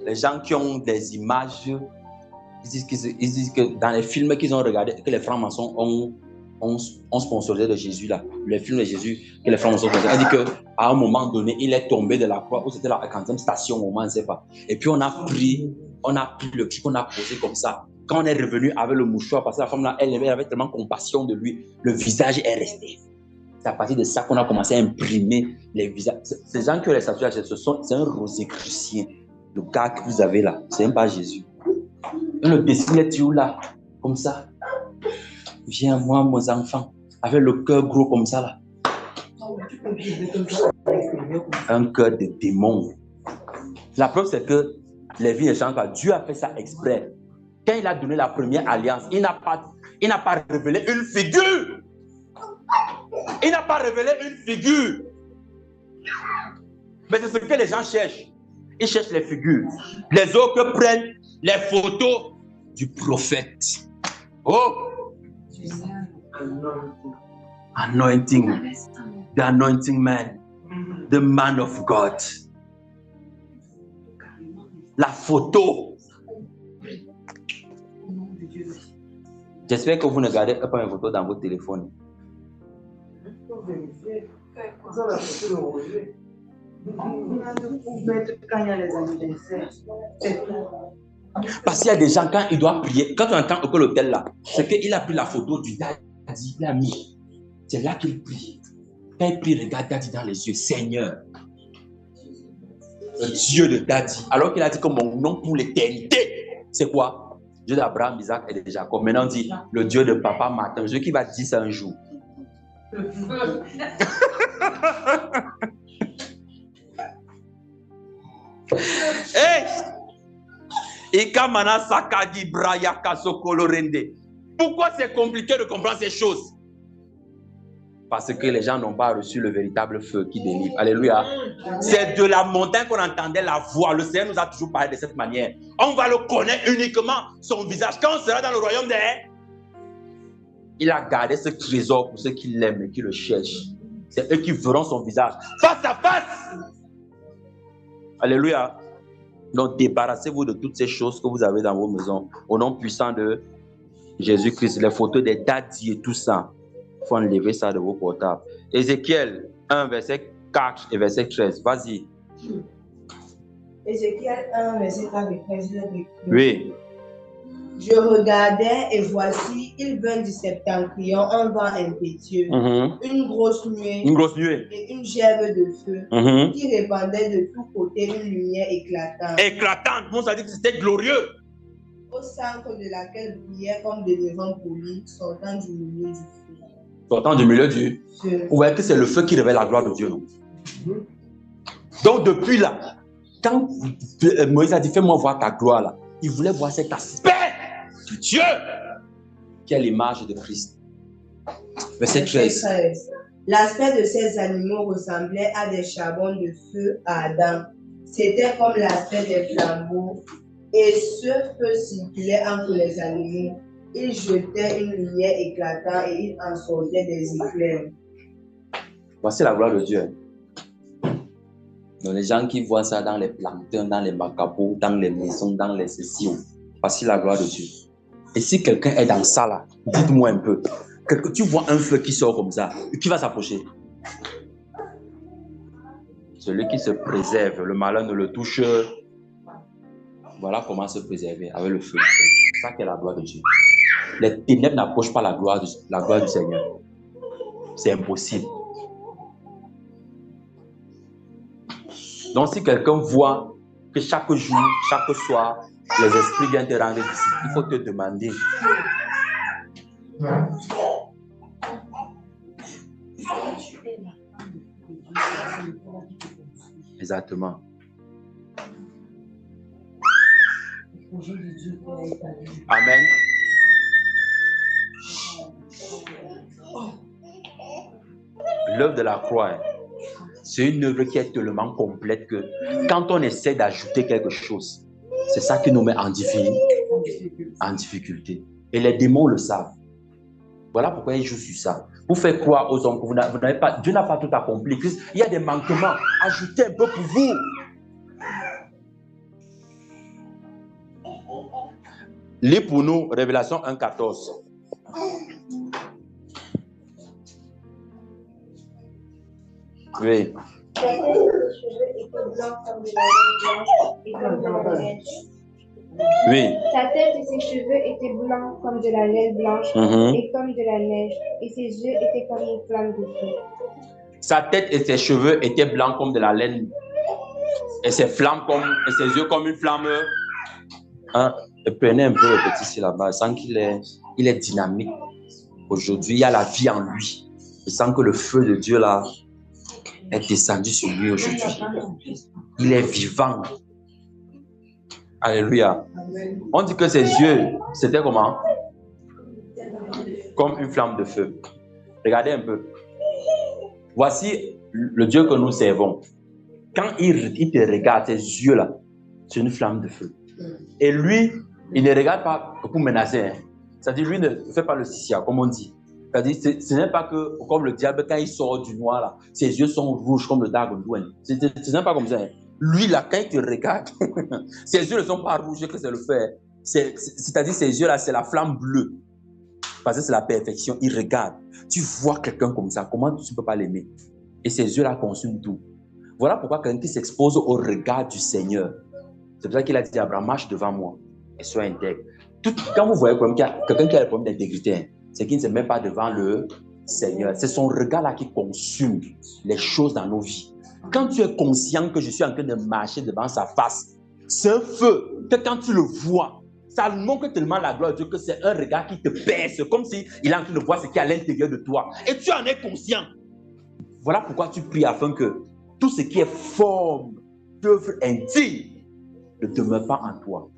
Les gens qui ont des images, ils disent que dans les films qu'ils ont regardés, que les francs-maçons ont sponsorisé de Jésus là, les films de Jésus que les francs-maçons ont sponsorisé. On dit qu'à un moment donné, il est tombé de la croix, ou c'était la 40e station au moment, on ne sait pas. Et puis on a pris le truc, on a posé comme ça. Quand on est revenu avec le mouchoir, parce que la femme là, elle avait tellement compassion de lui, le visage est resté. C'est à partir de ça qu'on a commencé à imprimer les visages. Ces gens qui ont les statues, c'est un rosicrucien. Le gars que vous avez là, c'est même pas Jésus. On le dessine les tuyaux là, comme ça. Viens moi, mes enfants, avec le cœur gros comme ça là. Un cœur de démon. La preuve, c'est que les vies ne changent pas. Dieu a fait ça exprès. Quand il a donné la première alliance, il n'a pas révélé une figure. Il n'a pas révélé une figure. Mais c'est ce que les gens cherchent. Ils cherchent les figures. Les autres prennent les photos du prophète. Oh! Anointing. The anointing man. The man of God. La photo. J'espère que vous ne gardez pas une photo dans votre téléphone. Parce qu'il y a des gens, quand ils doivent prier, quand on entend que l'hôtel là, c'est qu'il a pris la photo du daddy, il a mis. C'est là qu'il prie. Quand il prie, regarde daddy dans les yeux. Seigneur, le Dieu de daddy. Alors qu'il a dit que mon nom pour l'éternité, c'est quoi? Dieu d'Abraham, Isaac et de Jacob. Maintenant, on dit le Dieu de papa Martin. Dieu qui va dire ça un jour. Hey! Pourquoi c'est compliqué de comprendre ces choses? Parce que les gens n'ont pas reçu le véritable feu qui délivre. Alléluia. C'est de la montagne qu'on entendait la voix. Le Seigneur nous a toujours parlé de cette manière. On va le connaître uniquement son visage. Quand on sera dans le royaume des... Il a gardé ce trésor pour ceux qui l'aiment et qui le cherchent. C'est eux qui verront son visage face à face. Alléluia. Donc, débarrassez-vous de toutes ces choses que vous avez dans vos maisons. Au nom puissant de Jésus-Christ, les photos des daddies et tout ça. Il faut enlever ça de vos portables. Ézéchiel 1, verset 4 et verset 13. Vas-y. Ézéchiel 1, verset 4 et 13. Oui. Je regardais et voici, il vint du septentrion un vent impétueux, une grosse nuée et une gerbe de feu qui répandait de tous côtés une lumière éclatante. Éclatante, bon, ça dit que c'était glorieux. Au centre de laquelle brillait comme des levains polis sortant du milieu du feu. Sortant du milieu du feu. Vous voyez que c'est le feu qui révèle la gloire de Dieu, non? Donc depuis là, quand Moïse a dit fais-moi voir ta gloire là, il voulait voir cet aspect de Dieu qui est l'image de Christ. Verset 13. L'aspect de ces animaux ressemblait à des charbons de feu ardent. C'était comme l'aspect des flambeaux. Et ce feu circulait entre les animaux. Il jetait une lumière éclatante et il en sortait des éclairs. Voici la gloire de Dieu. Donc les gens qui voient ça dans les plantains, dans les macabos, dans les maisons, dans les sessions, voici la gloire de Dieu. Et si quelqu'un est dans ça là, dites-moi un peu. Tu vois un feu qui sort comme ça, qui va s'approcher? Celui qui se préserve, le malheur ne le touche. Voilà comment se préserver avec le feu. C'est ça qui est la gloire de Dieu. Les ténèbres n'approchent pas la gloire du Seigneur. C'est impossible. Donc si quelqu'un voit que chaque jour, chaque soir, les esprits viennent te rendre visite, il faut te demander. Exactement. Amen. L'œuvre de la croix, c'est une œuvre qui est tellement complète que quand on essaie d'ajouter quelque chose, c'est ça qui nous met en difficulté. Et les démons le savent. Voilà pourquoi ils jouent sur ça. Vous faites croire aux hommes que vous n'avez pas, Dieu n'a pas tout accompli. Il y a des manquements. Ajoutez un peu pour vous. Lis pour nous Révélation 1,14. Oui. Oui. Sa tête et ses cheveux étaient blancs comme de la laine blanche et comme de la neige, et ses yeux étaient comme une flamme de feu. Sa tête et ses cheveux étaient blancs comme de la laine, et ses yeux comme une flamme. Hein? Prenez un peu le petit ici là-bas, sans qu'il est dynamique. Aujourd'hui, il y a la vie en lui. Je sens que le feu de Dieu là est descendu sur lui aujourd'hui. Il est vivant. Alléluia. On dit que ses yeux, c'était comment? Comme une flamme de feu. Regardez un peu. Voici le Dieu que nous servons. Quand il te regarde, ses yeux là, c'est une flamme de feu. Et lui, il ne regarde pas pour menacer. Hein. C'est-à-dire, lui ne fait pas le sissia, comme on dit. C'est-à-dire, ce n'est pas que, comme le diable, quand il sort du noir, là, ses yeux sont rouges comme le Dagon Douane. Ce n'est pas comme ça. Hein. Lui, là, quand il te regarde, ses yeux ne sont pas rouges que c'est le fait. C'est-à-dire, ses yeux, là, c'est la flamme bleue. Parce que c'est la perfection. Il regarde. Tu vois quelqu'un comme ça, comment tu ne peux pas l'aimer? Et ses yeux, là, consument tout. Voilà pourquoi quelqu'un qui s'expose au regard du Seigneur, c'est pour ça qu'il a dit à Abraham, marche devant moi et sois intègre. Quand vous voyez quelqu'un qui a le problème d'intégrité, hein, c'est qu'il ne se met pas devant le Seigneur. C'est son regard là qui consume les choses dans nos vies. Quand tu es conscient que je suis en train de marcher devant sa face, c'est un feu que quand tu le vois, ça montre tellement la gloire de Dieu que c'est un regard qui te perce, comme s'il est en train de voir ce qui est à l'intérieur de toi. Et tu en es conscient. Voilà pourquoi tu pries afin que tout ce qui est forme, d'œuvre indigne ne demeure pas en toi.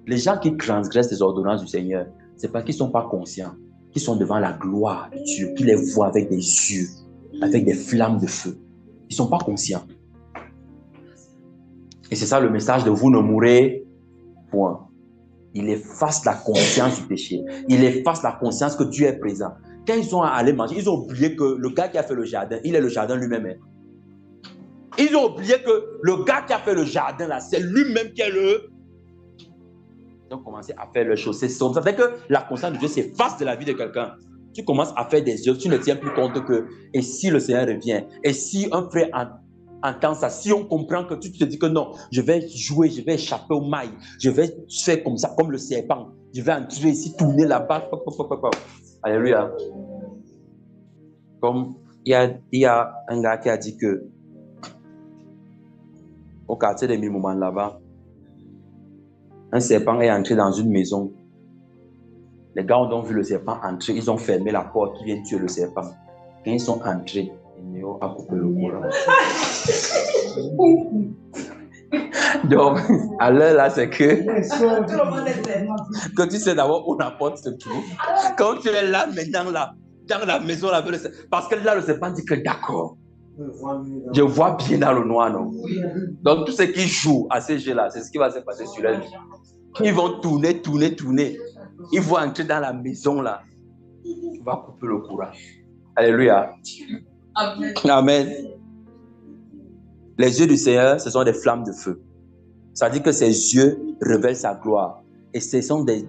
Les gens qui transgressent les ordonnances du Seigneur, c'est parce qu'ils ne sont pas conscients, qu'ils sont devant la gloire de Dieu, qu'ils les voient avec des yeux, avec des flammes de feu. Ils ne sont pas conscients. Et c'est ça le message de vous ne mourrez point. Il efface la conscience du péché. Il efface la conscience que Dieu est présent. Quand ils sont allés manger, ils ont oublié que le gars qui a fait le jardin, il est le jardin lui-même. Ils ont oublié que le gars qui a fait le jardin, là, c'est lui-même qui est le... Ils ont commencé à faire leurs choses. C'est ça fait que la conscience de Dieu s'efface de la vie de quelqu'un. Tu commences à faire des œuvres, tu ne tiens plus compte que, et si le Seigneur revient, et si un frère entend ça, si on comprend que tu te dis que non, je vais jouer, je vais échapper au mail, je vais faire comme ça, comme le serpent, je vais entrer ici, tourner là-bas. Alléluia. Comme il y a un gars qui a dit que au quartier des Mille Moments là-bas, un serpent est entré dans une maison. Les gars ont vu le serpent entrer, ils ont fermé la porte qui vient tuer le serpent. Quand ils sont entrés, Néo a coupé le courant. Donc, à l'heure là, c'est que tu sais d'abord où la porte se trouve. Quand tu es là, maintenant, là, dans la maison, là, parce que là, le serpent dit que d'accord, je vois bien dans le noir, non? Donc, tous ceux qui jouent à ces jeux-là, c'est ce qui va se passer sur leur vie. Ils vont tourner. Ils vont entrer dans la maison, là. Il va couper le courant. Alléluia. Amen. Amen. Les yeux du Seigneur, ce sont des flammes de feu. Ça veut dire que ses yeux révèlent sa gloire. Et ce sont des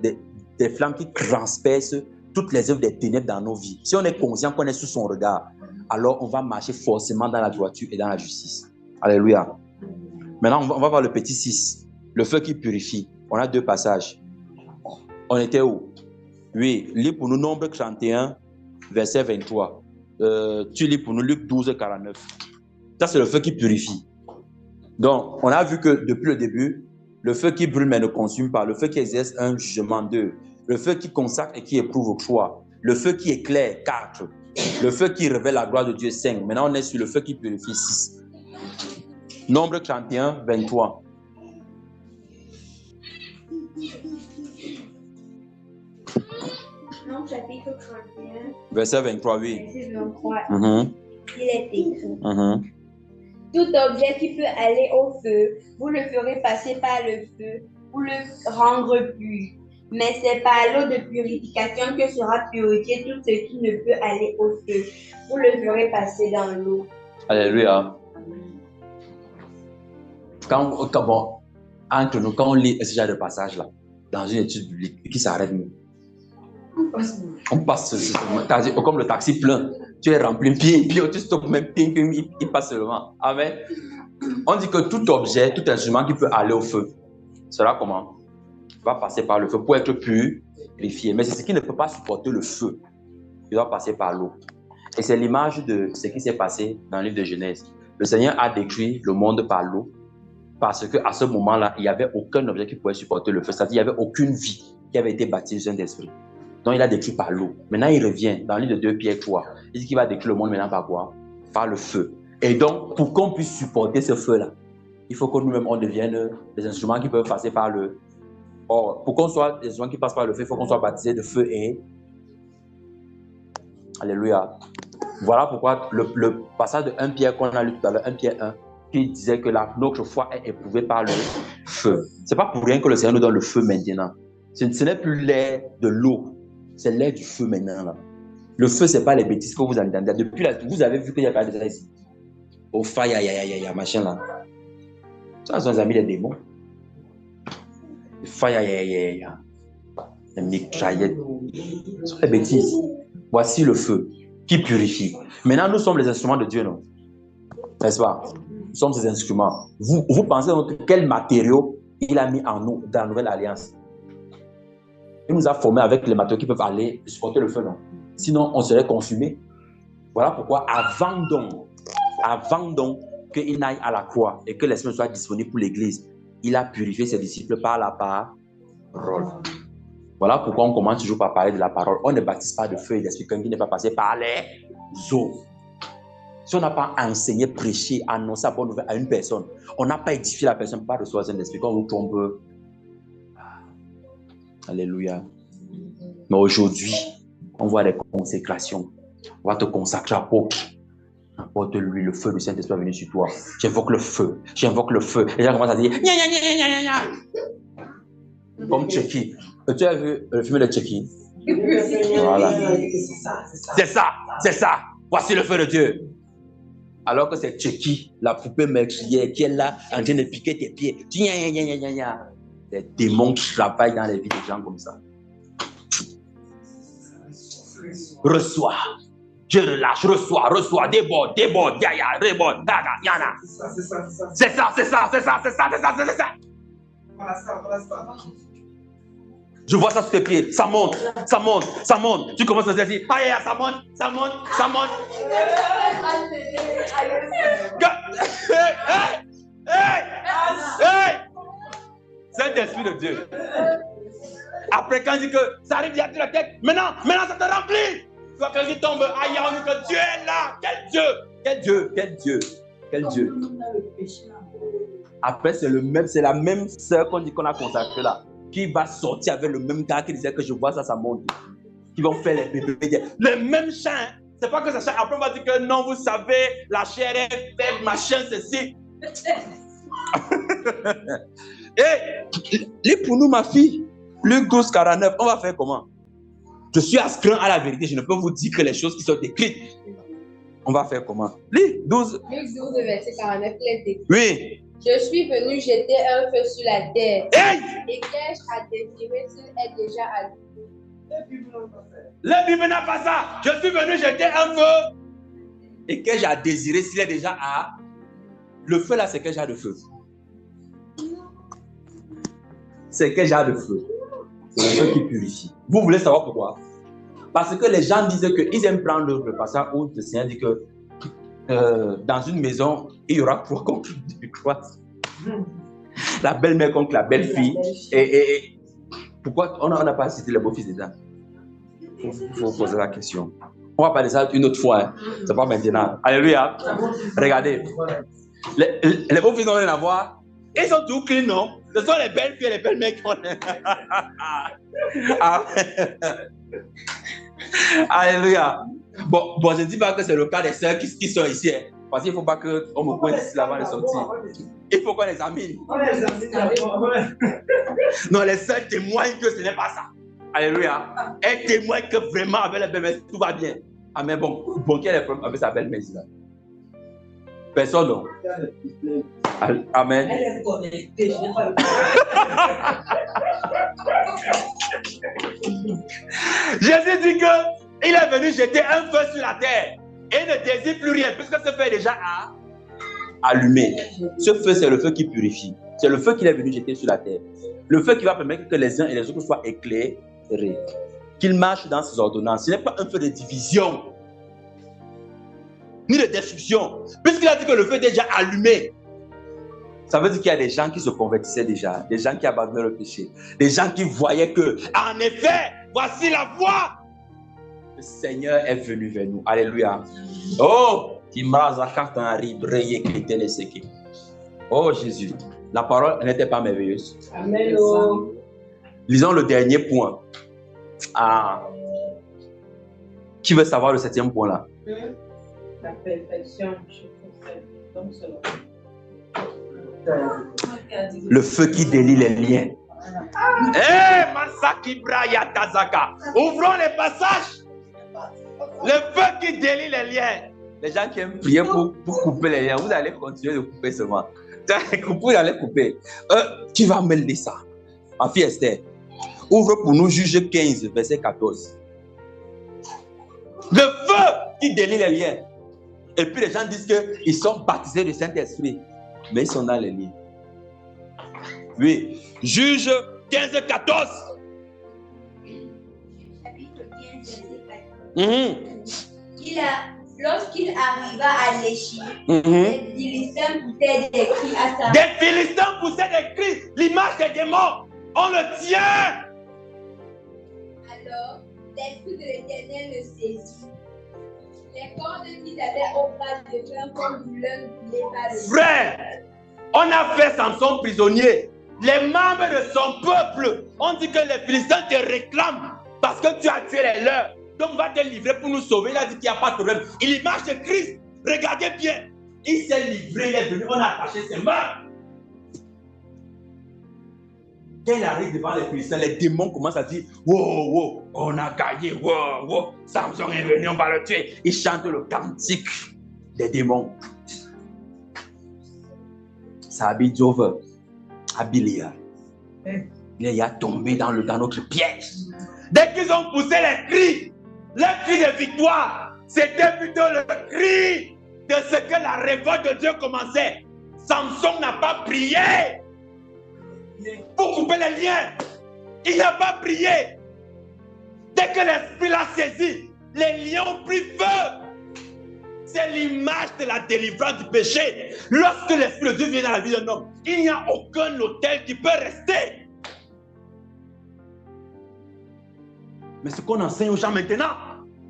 flammes qui transpercent toutes les œuvres des ténèbres dans nos vies. Si on est conscient qu'on est sous son regard, alors on va marcher forcément dans la droiture et dans la justice. Alléluia. Maintenant, on va voir le petit 6. Le feu qui purifie. On a 2 passages. On était où? Oui, lis pour nous Nombre 31, verset 23. Tu lis pour nous Luc 12, 49. Ça, c'est le feu qui purifie. Donc, on a vu que depuis le début, le feu qui brûle mais ne consume pas, le feu qui exerce un jugement 2, le feu qui consacre et qui éprouve au choix, le feu qui éclaire 4, le feu qui révèle la gloire de Dieu 5. Maintenant, on est sur le feu qui purifie 6. Nombre 31, 23. Non, chapitre 31. Verset 23, oui. Verset 23. Mm-hmm. Il est écrit. Mm-hmm. Tout objet qui peut aller au feu, vous le ferez passer par le feu pour le rendre pur. Mais c'est par l'eau de purification que sera purifié tout ce qui ne peut aller au feu. Vous le ferez passer dans l'eau. Alléluia. Entre nous, quand on lit ce genre de passage-là, dans une étude biblique, qui s'arrête nous? On passe comme le taxi plein. Tu es rempli, puis tu stoppes même, il passe seulement. Amen. On dit que tout objet, tout instrument qui peut aller au feu, sera comment? Va passer par le feu pour être purifié. Mais c'est ce qui ne peut pas supporter le feu. Il doit passer par l'eau. Et c'est l'image de ce qui s'est passé dans le livre de Genèse. Le Seigneur a détruit le monde par l'eau parce qu'à ce moment-là, il n'y avait aucun objet qui pouvait supporter le feu. C'est-à-dire qu'il n'y avait aucune vie qui avait été bâtie du Saint-Esprit. Donc, il a détruit par l'eau. Maintenant, il revient dans le livre de 2 Pierre 3. Il dit qu'il va détruire le monde maintenant par quoi? Par le feu. Et donc, pour qu'on puisse supporter ce feu-là, il faut que nous-mêmes, on devienne des instruments qui peuvent passer par le... Or, pour qu'on soit des instruments qui passent par le feu, il faut qu'on soit baptisé de feu et... Alléluia. Voilà pourquoi le passage de 1 Pierre qu'on a lu tout à l'heure, 1 Pierre 1, qui disait que notre foi est éprouvée par le feu. Ce n'est pas pour rien que le Seigneur nous donne le feu maintenant. Ce n'est plus l'air de l'eau C'est l'ère du feu maintenant. Là. Le feu, ce n'est pas les bêtises que vous entendez. Depuis là, vous avez vu qu'il n'y a pas de ça ici. Au fire, machin là. Ça, sont les amis des démons. Le fire, les mitraillettes. Ce sont les bêtises. Voici le feu qui purifie. Maintenant, nous sommes les instruments de Dieu, non? N'est-ce pas? Nous sommes ces instruments. Vous pensez donc quel matériau il a mis en nous dans la nouvelle alliance? Il nous a formés avec les matériaux qui peuvent aller supporter le feu, non? Sinon, on serait consumé. Voilà pourquoi, avant donc qu'il n'aille à la croix et que l'Esprit soit disponible pour l'Église, il a purifié ses disciples par la parole. Voilà pourquoi on commence toujours par parler de la parole. On ne baptise pas de feu et d'esprit quelqu'un qui n'est pas passé par les eaux. Si on n'a pas enseigné, prêché, annoncé la bonne nouvelle à une personne, on n'a pas édifié la personne par le soin de l'esprit, quand on tombe. Alléluia. Mais aujourd'hui, on voit les consécrations. On va te consacrer à apôtre. Apporte-lui le feu du Saint-Esprit venu sur toi. J'invoque le feu. J'invoque le feu. Et là, on commence à dire comme Chucky. Tu as vu le film de Chucky? Voilà. C'est ça. Voici le feu de Dieu. Alors que c'est Chucky, la poupée meurtrière, qui est là en train de piquer tes pieds. Les démons qui travaillent dans les vies des gens comme ça. Reçois. Je relâche, reçois, déborde, yaya, reborde, daga, yana. C'est ça. Je vois ça sur tes pieds, ça monte. Tu commences à dire, aïe, ça monte. Hey! Saint-Esprit de Dieu. Après, quand il dit que ça arrive direct sur la tête, maintenant, ça te remplit. Quand quelqu'un tombe, aïe, on dit que Dieu est là. Quel Dieu. Après, c'est la même sœur qu'on dit qu'on a consacrée là, qui va sortir avec le même gars qui disait que je vois ça monte. Qui vont faire les bébés. Le même chant. C'est pas que ça chante. Après, on va dire que non, vous savez, la chair est faible, machin, ceci. Et, lis pour nous, ma fille. Luc 12, 49, on va faire comment? Je suis astreint à la vérité, je ne peux vous dire que les choses qui sont écrites. On va faire comment? Lis, 12. Luc 12, verset 49, il est écrit. Oui. Je suis venu jeter un feu sur la terre. Hey! Et qu'ai-je à désirer s'il est déjà allumé? La Bible n'a pas ça. Je suis venu jeter un feu. Et qu'ai-je à désirer s'il est déjà à... Le feu là, c'est qu'ai-je à de feu? C'est qu'ai-je à de feu? C'est le feu qui purifie. Vous voulez savoir pourquoi? Parce que les gens disent qu'ils aiment prendre le passage où le Seigneur dit que dans une maison, il y aura 3 contre de croix. La belle-mère contre la belle-fille. Et pourquoi on n'a pas cité les beaux-fils des gens? Il faut poser la question. On va parler de ça une autre fois. Hein. C'est pas maintenant. Alléluia. Regardez. Les beaux-fils n'ont rien à voir. Ils sont tout clean, non? Ce sont les belles filles et les belles mecs qu'on a. Alléluia. Bon, je ne dis pas que c'est le cas des sœurs qui sont ici. Hein, parce qu'il ne faut pas qu'on me pointe ici avant de sortir. Il faut qu'on les amène. Non, les sœurs témoignent que ce n'est pas ça. Alléluia. Elles témoignent que vraiment avec la belle-mère, tout va bien. Ah, mais bon, quel est le problème avec sa belle-mère ici là? Personne, non. Amen. Elle est connectée, je n'ai pas le Jésus dit qu'il est venu jeter un feu sur la terre et ne désire plus rien, puisque ce feu est déjà allumé. Ce feu, c'est le feu qui purifie. C'est le feu qu'il est venu jeter sur la terre. Le feu qui va permettre que les uns et les autres soient éclairés, qu'ils marchent dans ses ordonnances. Ce n'est pas un feu de division, ni de destruction, puisqu'il a dit que le feu est déjà allumé. Ça veut dire qu'il y a des gens qui se convertissaient déjà, des gens qui abandonnaient le péché, des gens qui voyaient que, en effet, voici la voie. Le Seigneur est venu vers nous. Alléluia. Oh, oh Jésus, la parole n'était pas merveilleuse. Amen. Lisons le dernier point. Qui veut savoir le 7e point là? La perfection, je pense, le feu qui délie les liens. Masakibra Yatazaka. Ouvrons les passages. Le feu qui délie les liens. Les gens qui aiment prier pour couper les liens, vous allez continuer de couper seulement. Vous allez couper. Tu vas me lire ça. Ma fille Esther, ouvre pour nous Juge 15, verset 14. Le feu qui délie les liens. Et puis les gens disent qu'ils sont baptisés du Saint-Esprit. Mais ils sont dans les liens. Oui. Juge 15, 14. Chapitre 15, verset 14. Lorsqu'il arriva à l'Échine, les Philistins poussaient des cris à sa... Des Philistins poussaient des cris. L'image des démons. On le tient. Alors, l'Esprit de l'Éternel le saisit. Les cordes qu'ils avaient au bras devinrent comme du lin brûlé par le feu. Frère, on a fait Samson prisonnier. Les membres de son peuple, on dit que les Philistins te réclament parce que tu as tué les leurs. Donc, va te livrer pour nous sauver. Il a dit qu'il n'y a pas de problème. Il marche de Christ. Regardez bien. Il s'est livré, il est venu, on a attaché ses mains. Quand il arrive devant les Philistins, les démons commencent à dire wow, wow, on a gagné, wow, wow, Samson est venu, on va le tuer. Ils chantent le cantique des démons. Sabi Jove, Abilia. Il est tombé dans notre piège. Dès qu'ils ont poussé les cris, le cri de victoire, c'était plutôt le cri de ce que la révolte de Dieu commençait. Samson n'a pas prié pour couper les liens. Il n'a pas prié. Dès que l'esprit l'a saisi, les liens ont pris feu. C'est l'image de la délivrance du péché. Lorsque l'esprit de Dieu vient dans la vie d'un homme, il n'y a aucun autel qui peut rester. Mais ce qu'on enseigne aux gens maintenant,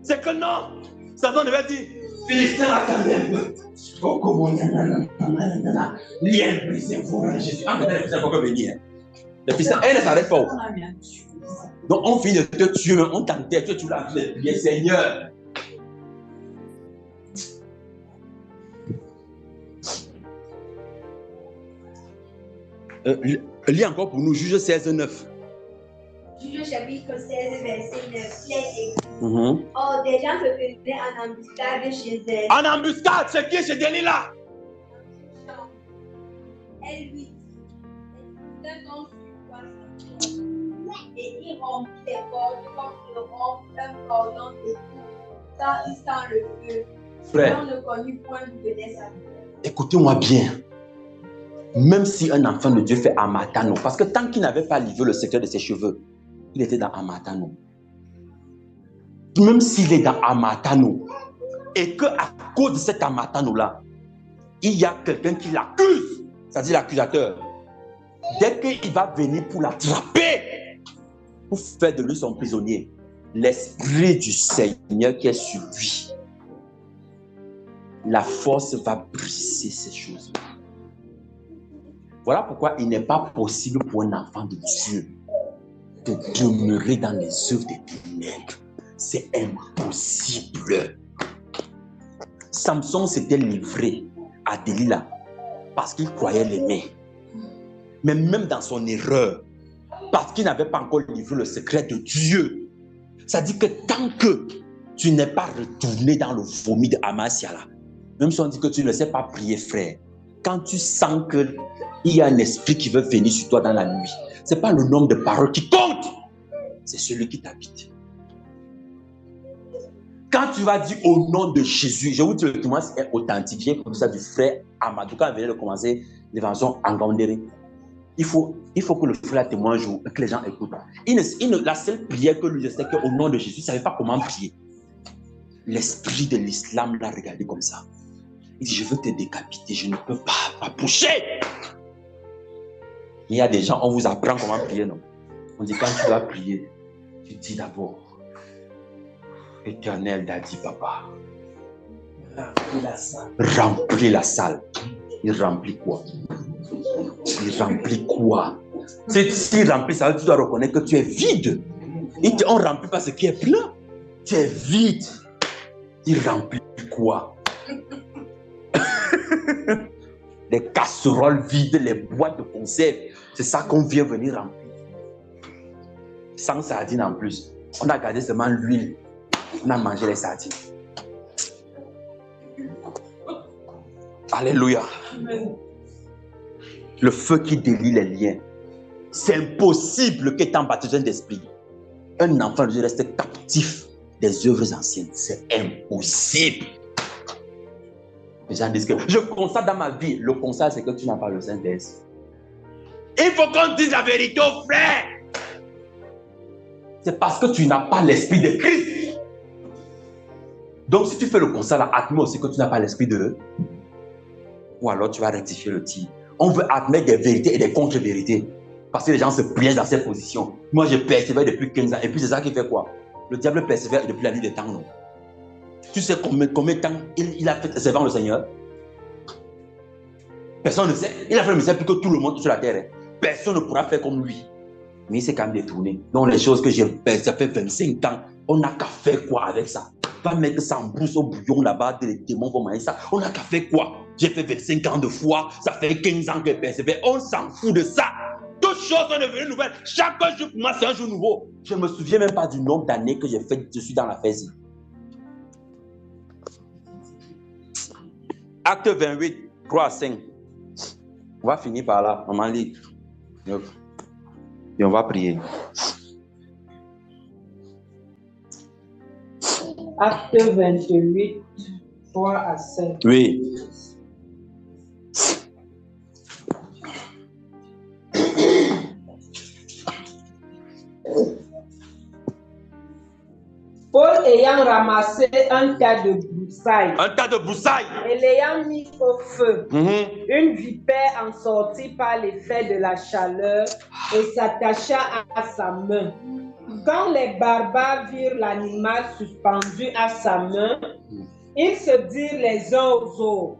c'est que non. Satan devait dire, Philistin, attendez un peu. Oh, comment, lien brisé, vous, Jésus. Ah, mais les Philistins peuvent venir. Les Philistins, elles ne s'arrêtent pas. Donc, on finit de te tuer, on t'enterre, tu l'as vu, bien Seigneur. Lis encore pour nous, Juge 16, 9. Juge chapitre 16, verset 9. Il est écrit. Or, des gens se faisaient en embuscade chez elle. En embuscade, c'est qui chez Delilah? Elle lui dit, les sont sur toi. Et il rompit les cordes comme il rompt un cordon de tout, quand il sent le feu. Frère, on ne connut point d'où venait sa vie. Écoutez-moi bien. Même si un enfant de Dieu fait Amatano, parce que tant qu'il n'avait pas livré le secret de ses cheveux, il était dans Amatano. Même s'il est dans Amatano, et qu'à cause de cet Amatano-là, il y a quelqu'un qui l'accuse, c'est-à-dire l'accusateur. Dès qu'il va venir pour l'attraper, pour faire de lui son prisonnier, l'esprit du Seigneur qui est sur lui, la force va briser ces choses. Voilà pourquoi il n'est pas possible pour un enfant de Dieu de demeurer dans les œuvres des ténèbres. C'est impossible. Samson s'était livré à Delilah parce qu'il croyait l'aimer. Mais même dans son erreur, parce qu'il n'avait pas encore livré le secret de Dieu, ça dit que tant que tu n'es pas retourné dans le vomi de Amasia, là, même si on dit que tu ne sais pas prier, frère, quand tu sens qu'il y a un esprit qui veut venir sur toi dans la nuit, ce n'est pas le nombre de paroles qui compte, c'est celui qui t'habite. Quand tu vas dire au nom de Jésus, je vous dis le témoignage est authentique, j'ai comme ça du frère Amadou, quand il venait de commencer l'évangile en Gandéré. Il faut que le frère témoigne un jour et que les gens écoutent. La seule prière que lui disait, c'est qu'au nom de Jésus, il ne savait pas comment prier. L'esprit de l'islam l'a regardé comme ça. Il dit, je veux te décapiter, je ne peux pas bouger. Il y a des gens, on vous apprend comment prier, non? On dit, quand tu dois prier, tu dis d'abord, Éternel Daddy Papa, remplis la salle. Il remplit quoi? Il remplit quoi? S'il remplit ça, tu dois reconnaître que tu es vide. On ne remplit pas ce qui est plein. Tu es vide. Il remplit quoi? Les casseroles vides, les boîtes de conserve. C'est ça qu'on vient venir remplir. sans sardines en plus. On a gardé seulement l'huile. On a mangé les sardines. Alléluia. Le feu qui délie les liens. C'est impossible qu'étant baptisé d'esprit, un enfant de Dieu reste captif des œuvres anciennes. C'est impossible. Les gens disent que je constate dans ma vie. Le constat, c'est que tu n'as pas le Saint-Esprit. Il faut qu'on dise la vérité aux frères. C'est parce que tu n'as pas l'esprit de Christ. Donc, si tu fais le constat là, admets aussi que tu n'as pas l'esprit de... Ou alors tu vas rectifier le tir. On veut admettre des vérités et des contre-vérités. Parce que les gens se piègent dans ces positions. Moi, je persévère depuis 15 ans. Et puis, c'est ça qui fait quoi? Le diable persévère depuis la nuit des temps, non? Tu sais combien de temps il a fait servant le Seigneur? Personne ne sait. Il a fait le message plus que tout le monde sur la terre. Personne ne pourra faire comme lui. Mais il s'est quand même détourné. Donc, les choses que j'ai faites, ça fait 25 ans. On n'a qu'à faire quoi avec ça? Va mettre ça en brousse au bouillon là-bas, les démons vont manger ça. On n'a qu'à faire quoi? J'ai fait 25 ans de foi, ça fait 15 ans que je persévère. On s'en fout de ça. Toutes choses sont devenues nouvelles. Chaque jour pour moi, c'est un jour nouveau. Je ne me souviens même pas du nombre d'années que j'ai fait dessus dans la fête. Acte 28, 3 à 5. On va finir par là. Maman lit. Et on va prier. Acte 28, 3 à 5. Oui. Paul ayant ramassé un tas de broussailles. Un tas de broussailles. Et l'ayant mis au feu. Une vipère en sortit par l'effet de la chaleur et s'attacha à sa main. Quand les barbares virent l'animal suspendu à sa main, ils se dirent les uns aux autres: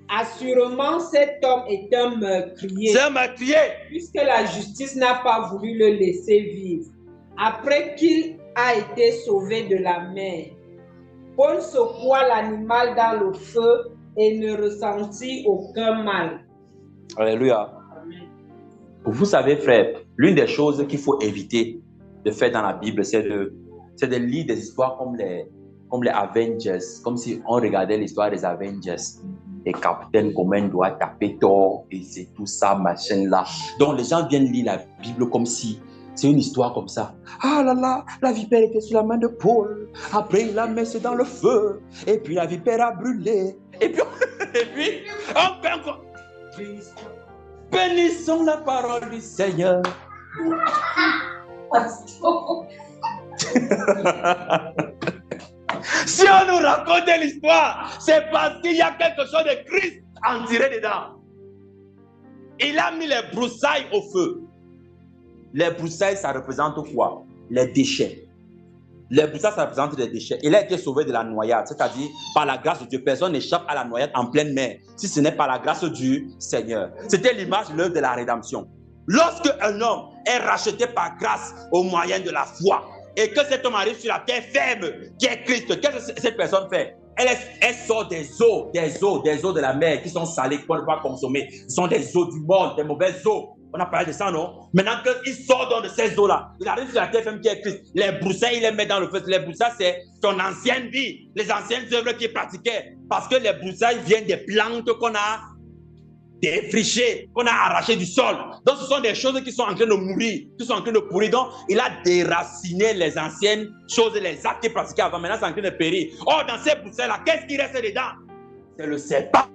assurément, cet homme est un meurtrier. C'est un meurtrier. Puisque la justice n'a pas voulu le laisser vivre. Après qu'il a été sauvé de la mer, Paul secoua l'animal dans le feu et ne ressentit aucun mal. Alléluia. Vous savez, frère, l'une des choses qu'il faut éviter de faire dans la Bible, c'est de lire des histoires comme les Avengers, comme si on regardait l'histoire des Avengers. Et Capitaine Command doit taper Thor, et c'est tout ça, machin là. Donc les gens viennent lire la Bible comme si c'est une histoire comme ça. Ah là là, la vipère était sur la main de Paul. Après, il l'a mis dans le feu. Et puis la vipère a brûlé. Et puis on fait encore. Bénissons la parole du Seigneur. Si on nous raconte l'histoire, c'est parce qu'il y a quelque chose de Christ en tiré dedans. Il a mis les broussailles au feu. Les broussailles, ça représente quoi? Les déchets. Les broussailles, ça représente les déchets. Il a été sauvé de la noyade, c'est-à-dire par la grâce de Dieu. Personne n'échappe à la noyade en pleine mer, si ce n'est par la grâce du Seigneur. C'était l'image de l'œuvre de la rédemption. Lorsque un homme est racheté par grâce au moyen de la foi, et que cet homme arrive sur la terre ferme, qui est Christ, qu'est-ce que cette personne fait? Elle sort des eaux de la mer qui sont salées, qu'on ne peut pas consommer. Ce sont des eaux du monde, des mauvaises eaux. On a parlé de ça, non? Maintenant qu'il sort de ces eaux-là, il arrive sur la terre ferme qui est Christ. Les broussailles, il les met dans le feu. Les broussailles, c'est son ancienne vie, les anciennes œuvres qu'il pratiquait. Parce que les broussailles viennent des plantes qu'on a défrichées, qu'on a arrachées du sol. Donc, ce sont des choses qui sont en train de mourir, qui sont en train de pourrir. Donc, il a déraciné les anciennes choses, les actes qu'il pratiquait avant. Maintenant, c'est en train de périr. Or, dans ces broussailles-là, qu'est-ce qui reste dedans? C'est le serpent,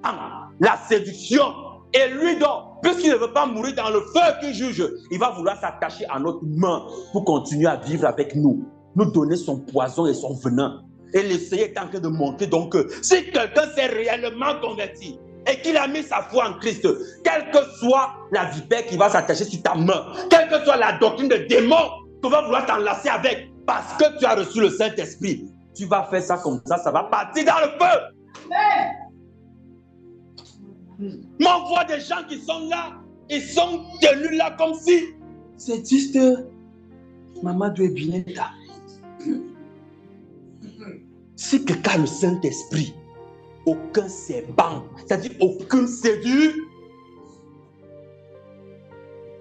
la séduction. Et lui donc, puisqu'il ne veut pas mourir dans le feu qu'il juge, il va vouloir s'attacher à notre main pour continuer à vivre avec nous, nous donner son poison et son venin. Et l'essayer est en train de montrer donc que si quelqu'un s'est réellement converti et qu'il a mis sa foi en Christ, quelle que soit la vipère qui va s'attacher sur ta main, quelle que soit la doctrine de démon que va vouloir t'enlacer avec, parce que tu as reçu le Saint-Esprit, tu vas faire ça comme ça va partir dans le feu. Amen. On voit des gens qui sont là, ils sont tenus là comme si c'est juste Mamadou Ebineta. Si quelqu'un a le Saint-Esprit, aucun serpent, c'est-à-dire aucune séduction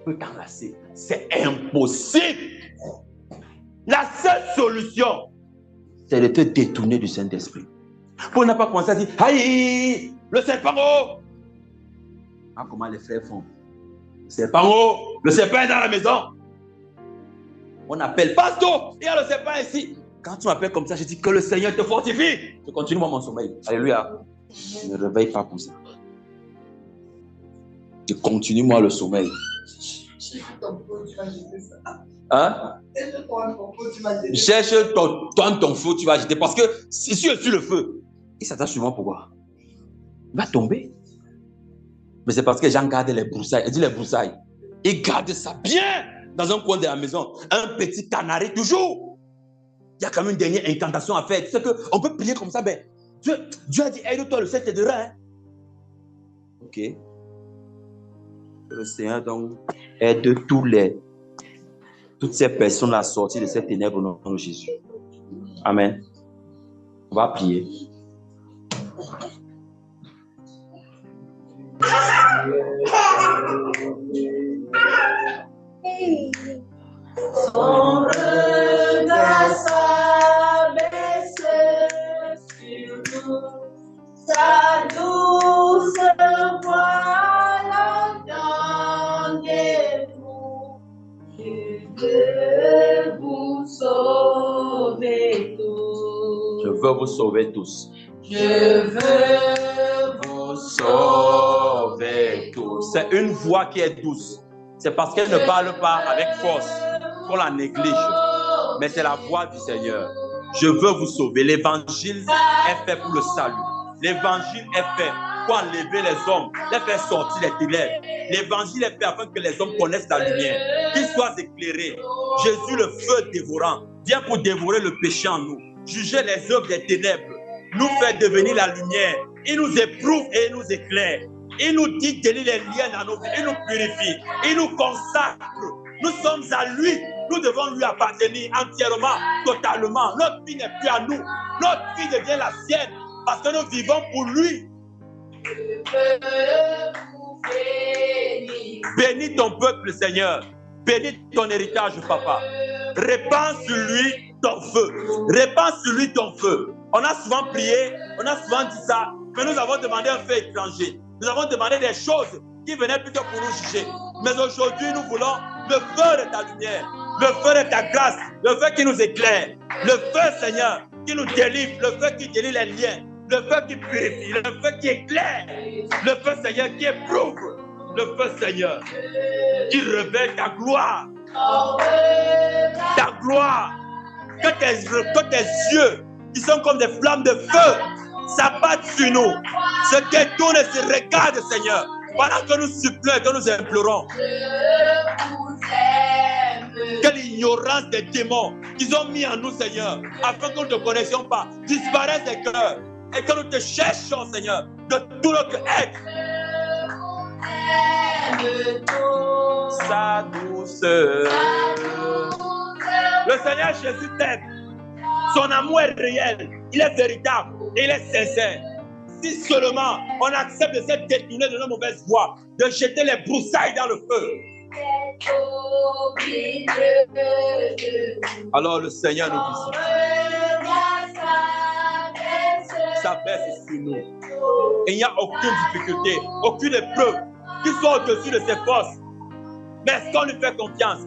peut t'enlacer. C'est impossible. La seule solution, c'est de te détourner du Saint-Esprit. Pour ne pas commencer à dire, aïe, le serpent haut. Ah, comment les frères font? Le serpent haut, le serpent est dans la maison. On appelle pasteur, il y a le serpent ici. Quand tu m'appelles comme ça, je dis que le Seigneur te fortifie. Je continue mon sommeil. Alléluia. Ne me réveille pas pour ça. Je continue moi le sommeil. Hein? Cherche ton feu, tu vas jeter. Parce que si tu es sur le feu, il s'attache sur moi, pourquoi? Il va tomber. Mais c'est parce que Jean garde les broussailles. Il dit les broussailles. Il garde ça bien dans un coin de la maison. Un petit canari toujours. Il y a quand même une dernière incantation à faire. Tu sais qu'on peut prier comme ça, mais Dieu a dit, aide-toi, le Seigneur t'aidera. Hein? Ok. Le Seigneur donc aide toutes ces personnes à sortir de ces ténèbres au nom de Jésus. Amen. On va prier. Son regard s'abaisse sur nous, sa douce voix l'entendez-vous. Je veux vous sauver tous. Je veux vous sauver tous. Je veux vous sauver tous. C'est une voix qui est douce. C'est parce qu'elle ne parle pas avec force qu'on la néglige. Mais c'est la voix du Seigneur. Je veux vous sauver. L'évangile est fait pour le salut. L'évangile est fait pour enlever les hommes, les faire sortir les ténèbres. L'évangile est fait afin que les hommes connaissent la lumière, qu'ils soient éclairés. Jésus, le feu dévorant, vient pour dévorer le péché en nous, juger les œuvres des ténèbres, nous faire devenir la lumière. Il nous éprouve et il nous éclaire. Il nous dit de délier les liens dans nos vies. Il nous purifie. Il nous consacre. Nous sommes à lui. Nous devons lui appartenir entièrement, totalement. Notre vie n'est plus à nous. Notre vie devient la sienne parce que nous vivons pour lui. Bénis ton peuple, Seigneur. Bénis ton héritage, Papa. Répands sur lui ton feu. Répands sur lui ton feu. On a souvent prié, on a souvent dit ça, mais nous avons demandé un feu étranger. Nous avons demandé des choses qui venaient plutôt pour nous juger. Mais aujourd'hui, nous voulons le feu de ta lumière, le feu de ta grâce, le feu qui nous éclaire, le feu, Seigneur, qui nous délivre, le feu qui délie les liens, le feu qui purifie, le feu qui éclaire, le feu, Seigneur, qui éprouve, le feu, Seigneur, qui révèle ta gloire. Ta gloire, que tes yeux, qui sont comme des flammes de feu, s'abattent sur nous, se détournent et se regardent, Seigneur, pendant que nous supplions et que nous implorons. Que l'ignorance des démons qu'ils ont mis en nous, Seigneur, afin que nous ne te connaissions pas, disparaisse des cœurs et que nous te cherchions, Seigneur, de tout notre être. Sa douceur. Le Seigneur Jésus t'aime. Son amour est réel, il est véritable et il est sincère. Si seulement on accepte de se détourner de nos mauvaises voies, de jeter les broussailles dans le feu, alors le Seigneur nous visite. S'abaisse sur nous. Et il n'y a aucune difficulté, aucune épreuve qui soit au-dessus de ses forces. Mais est-ce qu'on lui fait confiance?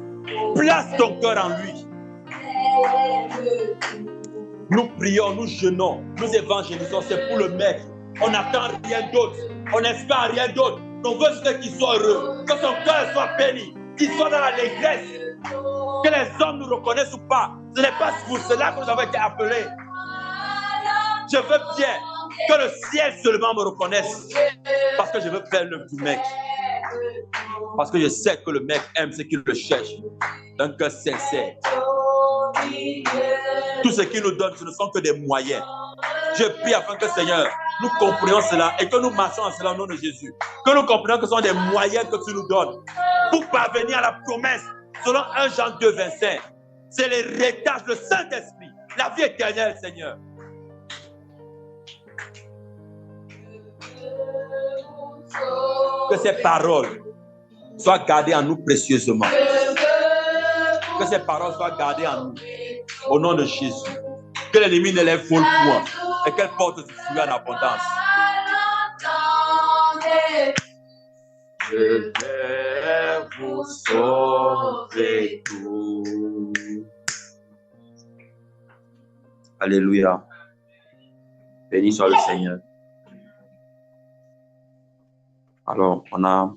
Place ton cœur en lui. Nous prions, nous jeûnons, nous évangélisons, c'est pour le Maître. On n'attend rien d'autre, on n'espère rien d'autre. On veut juste qu'il soit heureux, que son cœur soit béni, qu'il soit dans l'allégresse, que les hommes nous reconnaissent ou pas. Ce n'est pas pour cela que nous avons été appelés. Je veux bien que le ciel seulement me reconnaisse, parce que je veux faire l'œuvre du Maître. Parce que je sais que le Maître aime ce qu'il le cherche, d'un cœur sincère. Tout ce qu'il nous donne, ce ne sont que des moyens. Je prie afin que, Seigneur, nous comprenions cela et que nous marchions en cela au nom de Jésus. Que nous comprenions que ce sont des moyens que tu nous donnes pour parvenir à la promesse selon 1 Jean 2, 25. C'est l'héritage, le Saint-Esprit, la vie éternelle, Seigneur. Que ces paroles soient gardées en nous précieusement. Que ces paroles soient gardées en nous. au nom de Jésus. Que l'ennemi ne les vole point et qu'elle porte du fruit en abondance. Je vais vous sauver tout. Alléluia. Béni soit le Seigneur. Alors, on a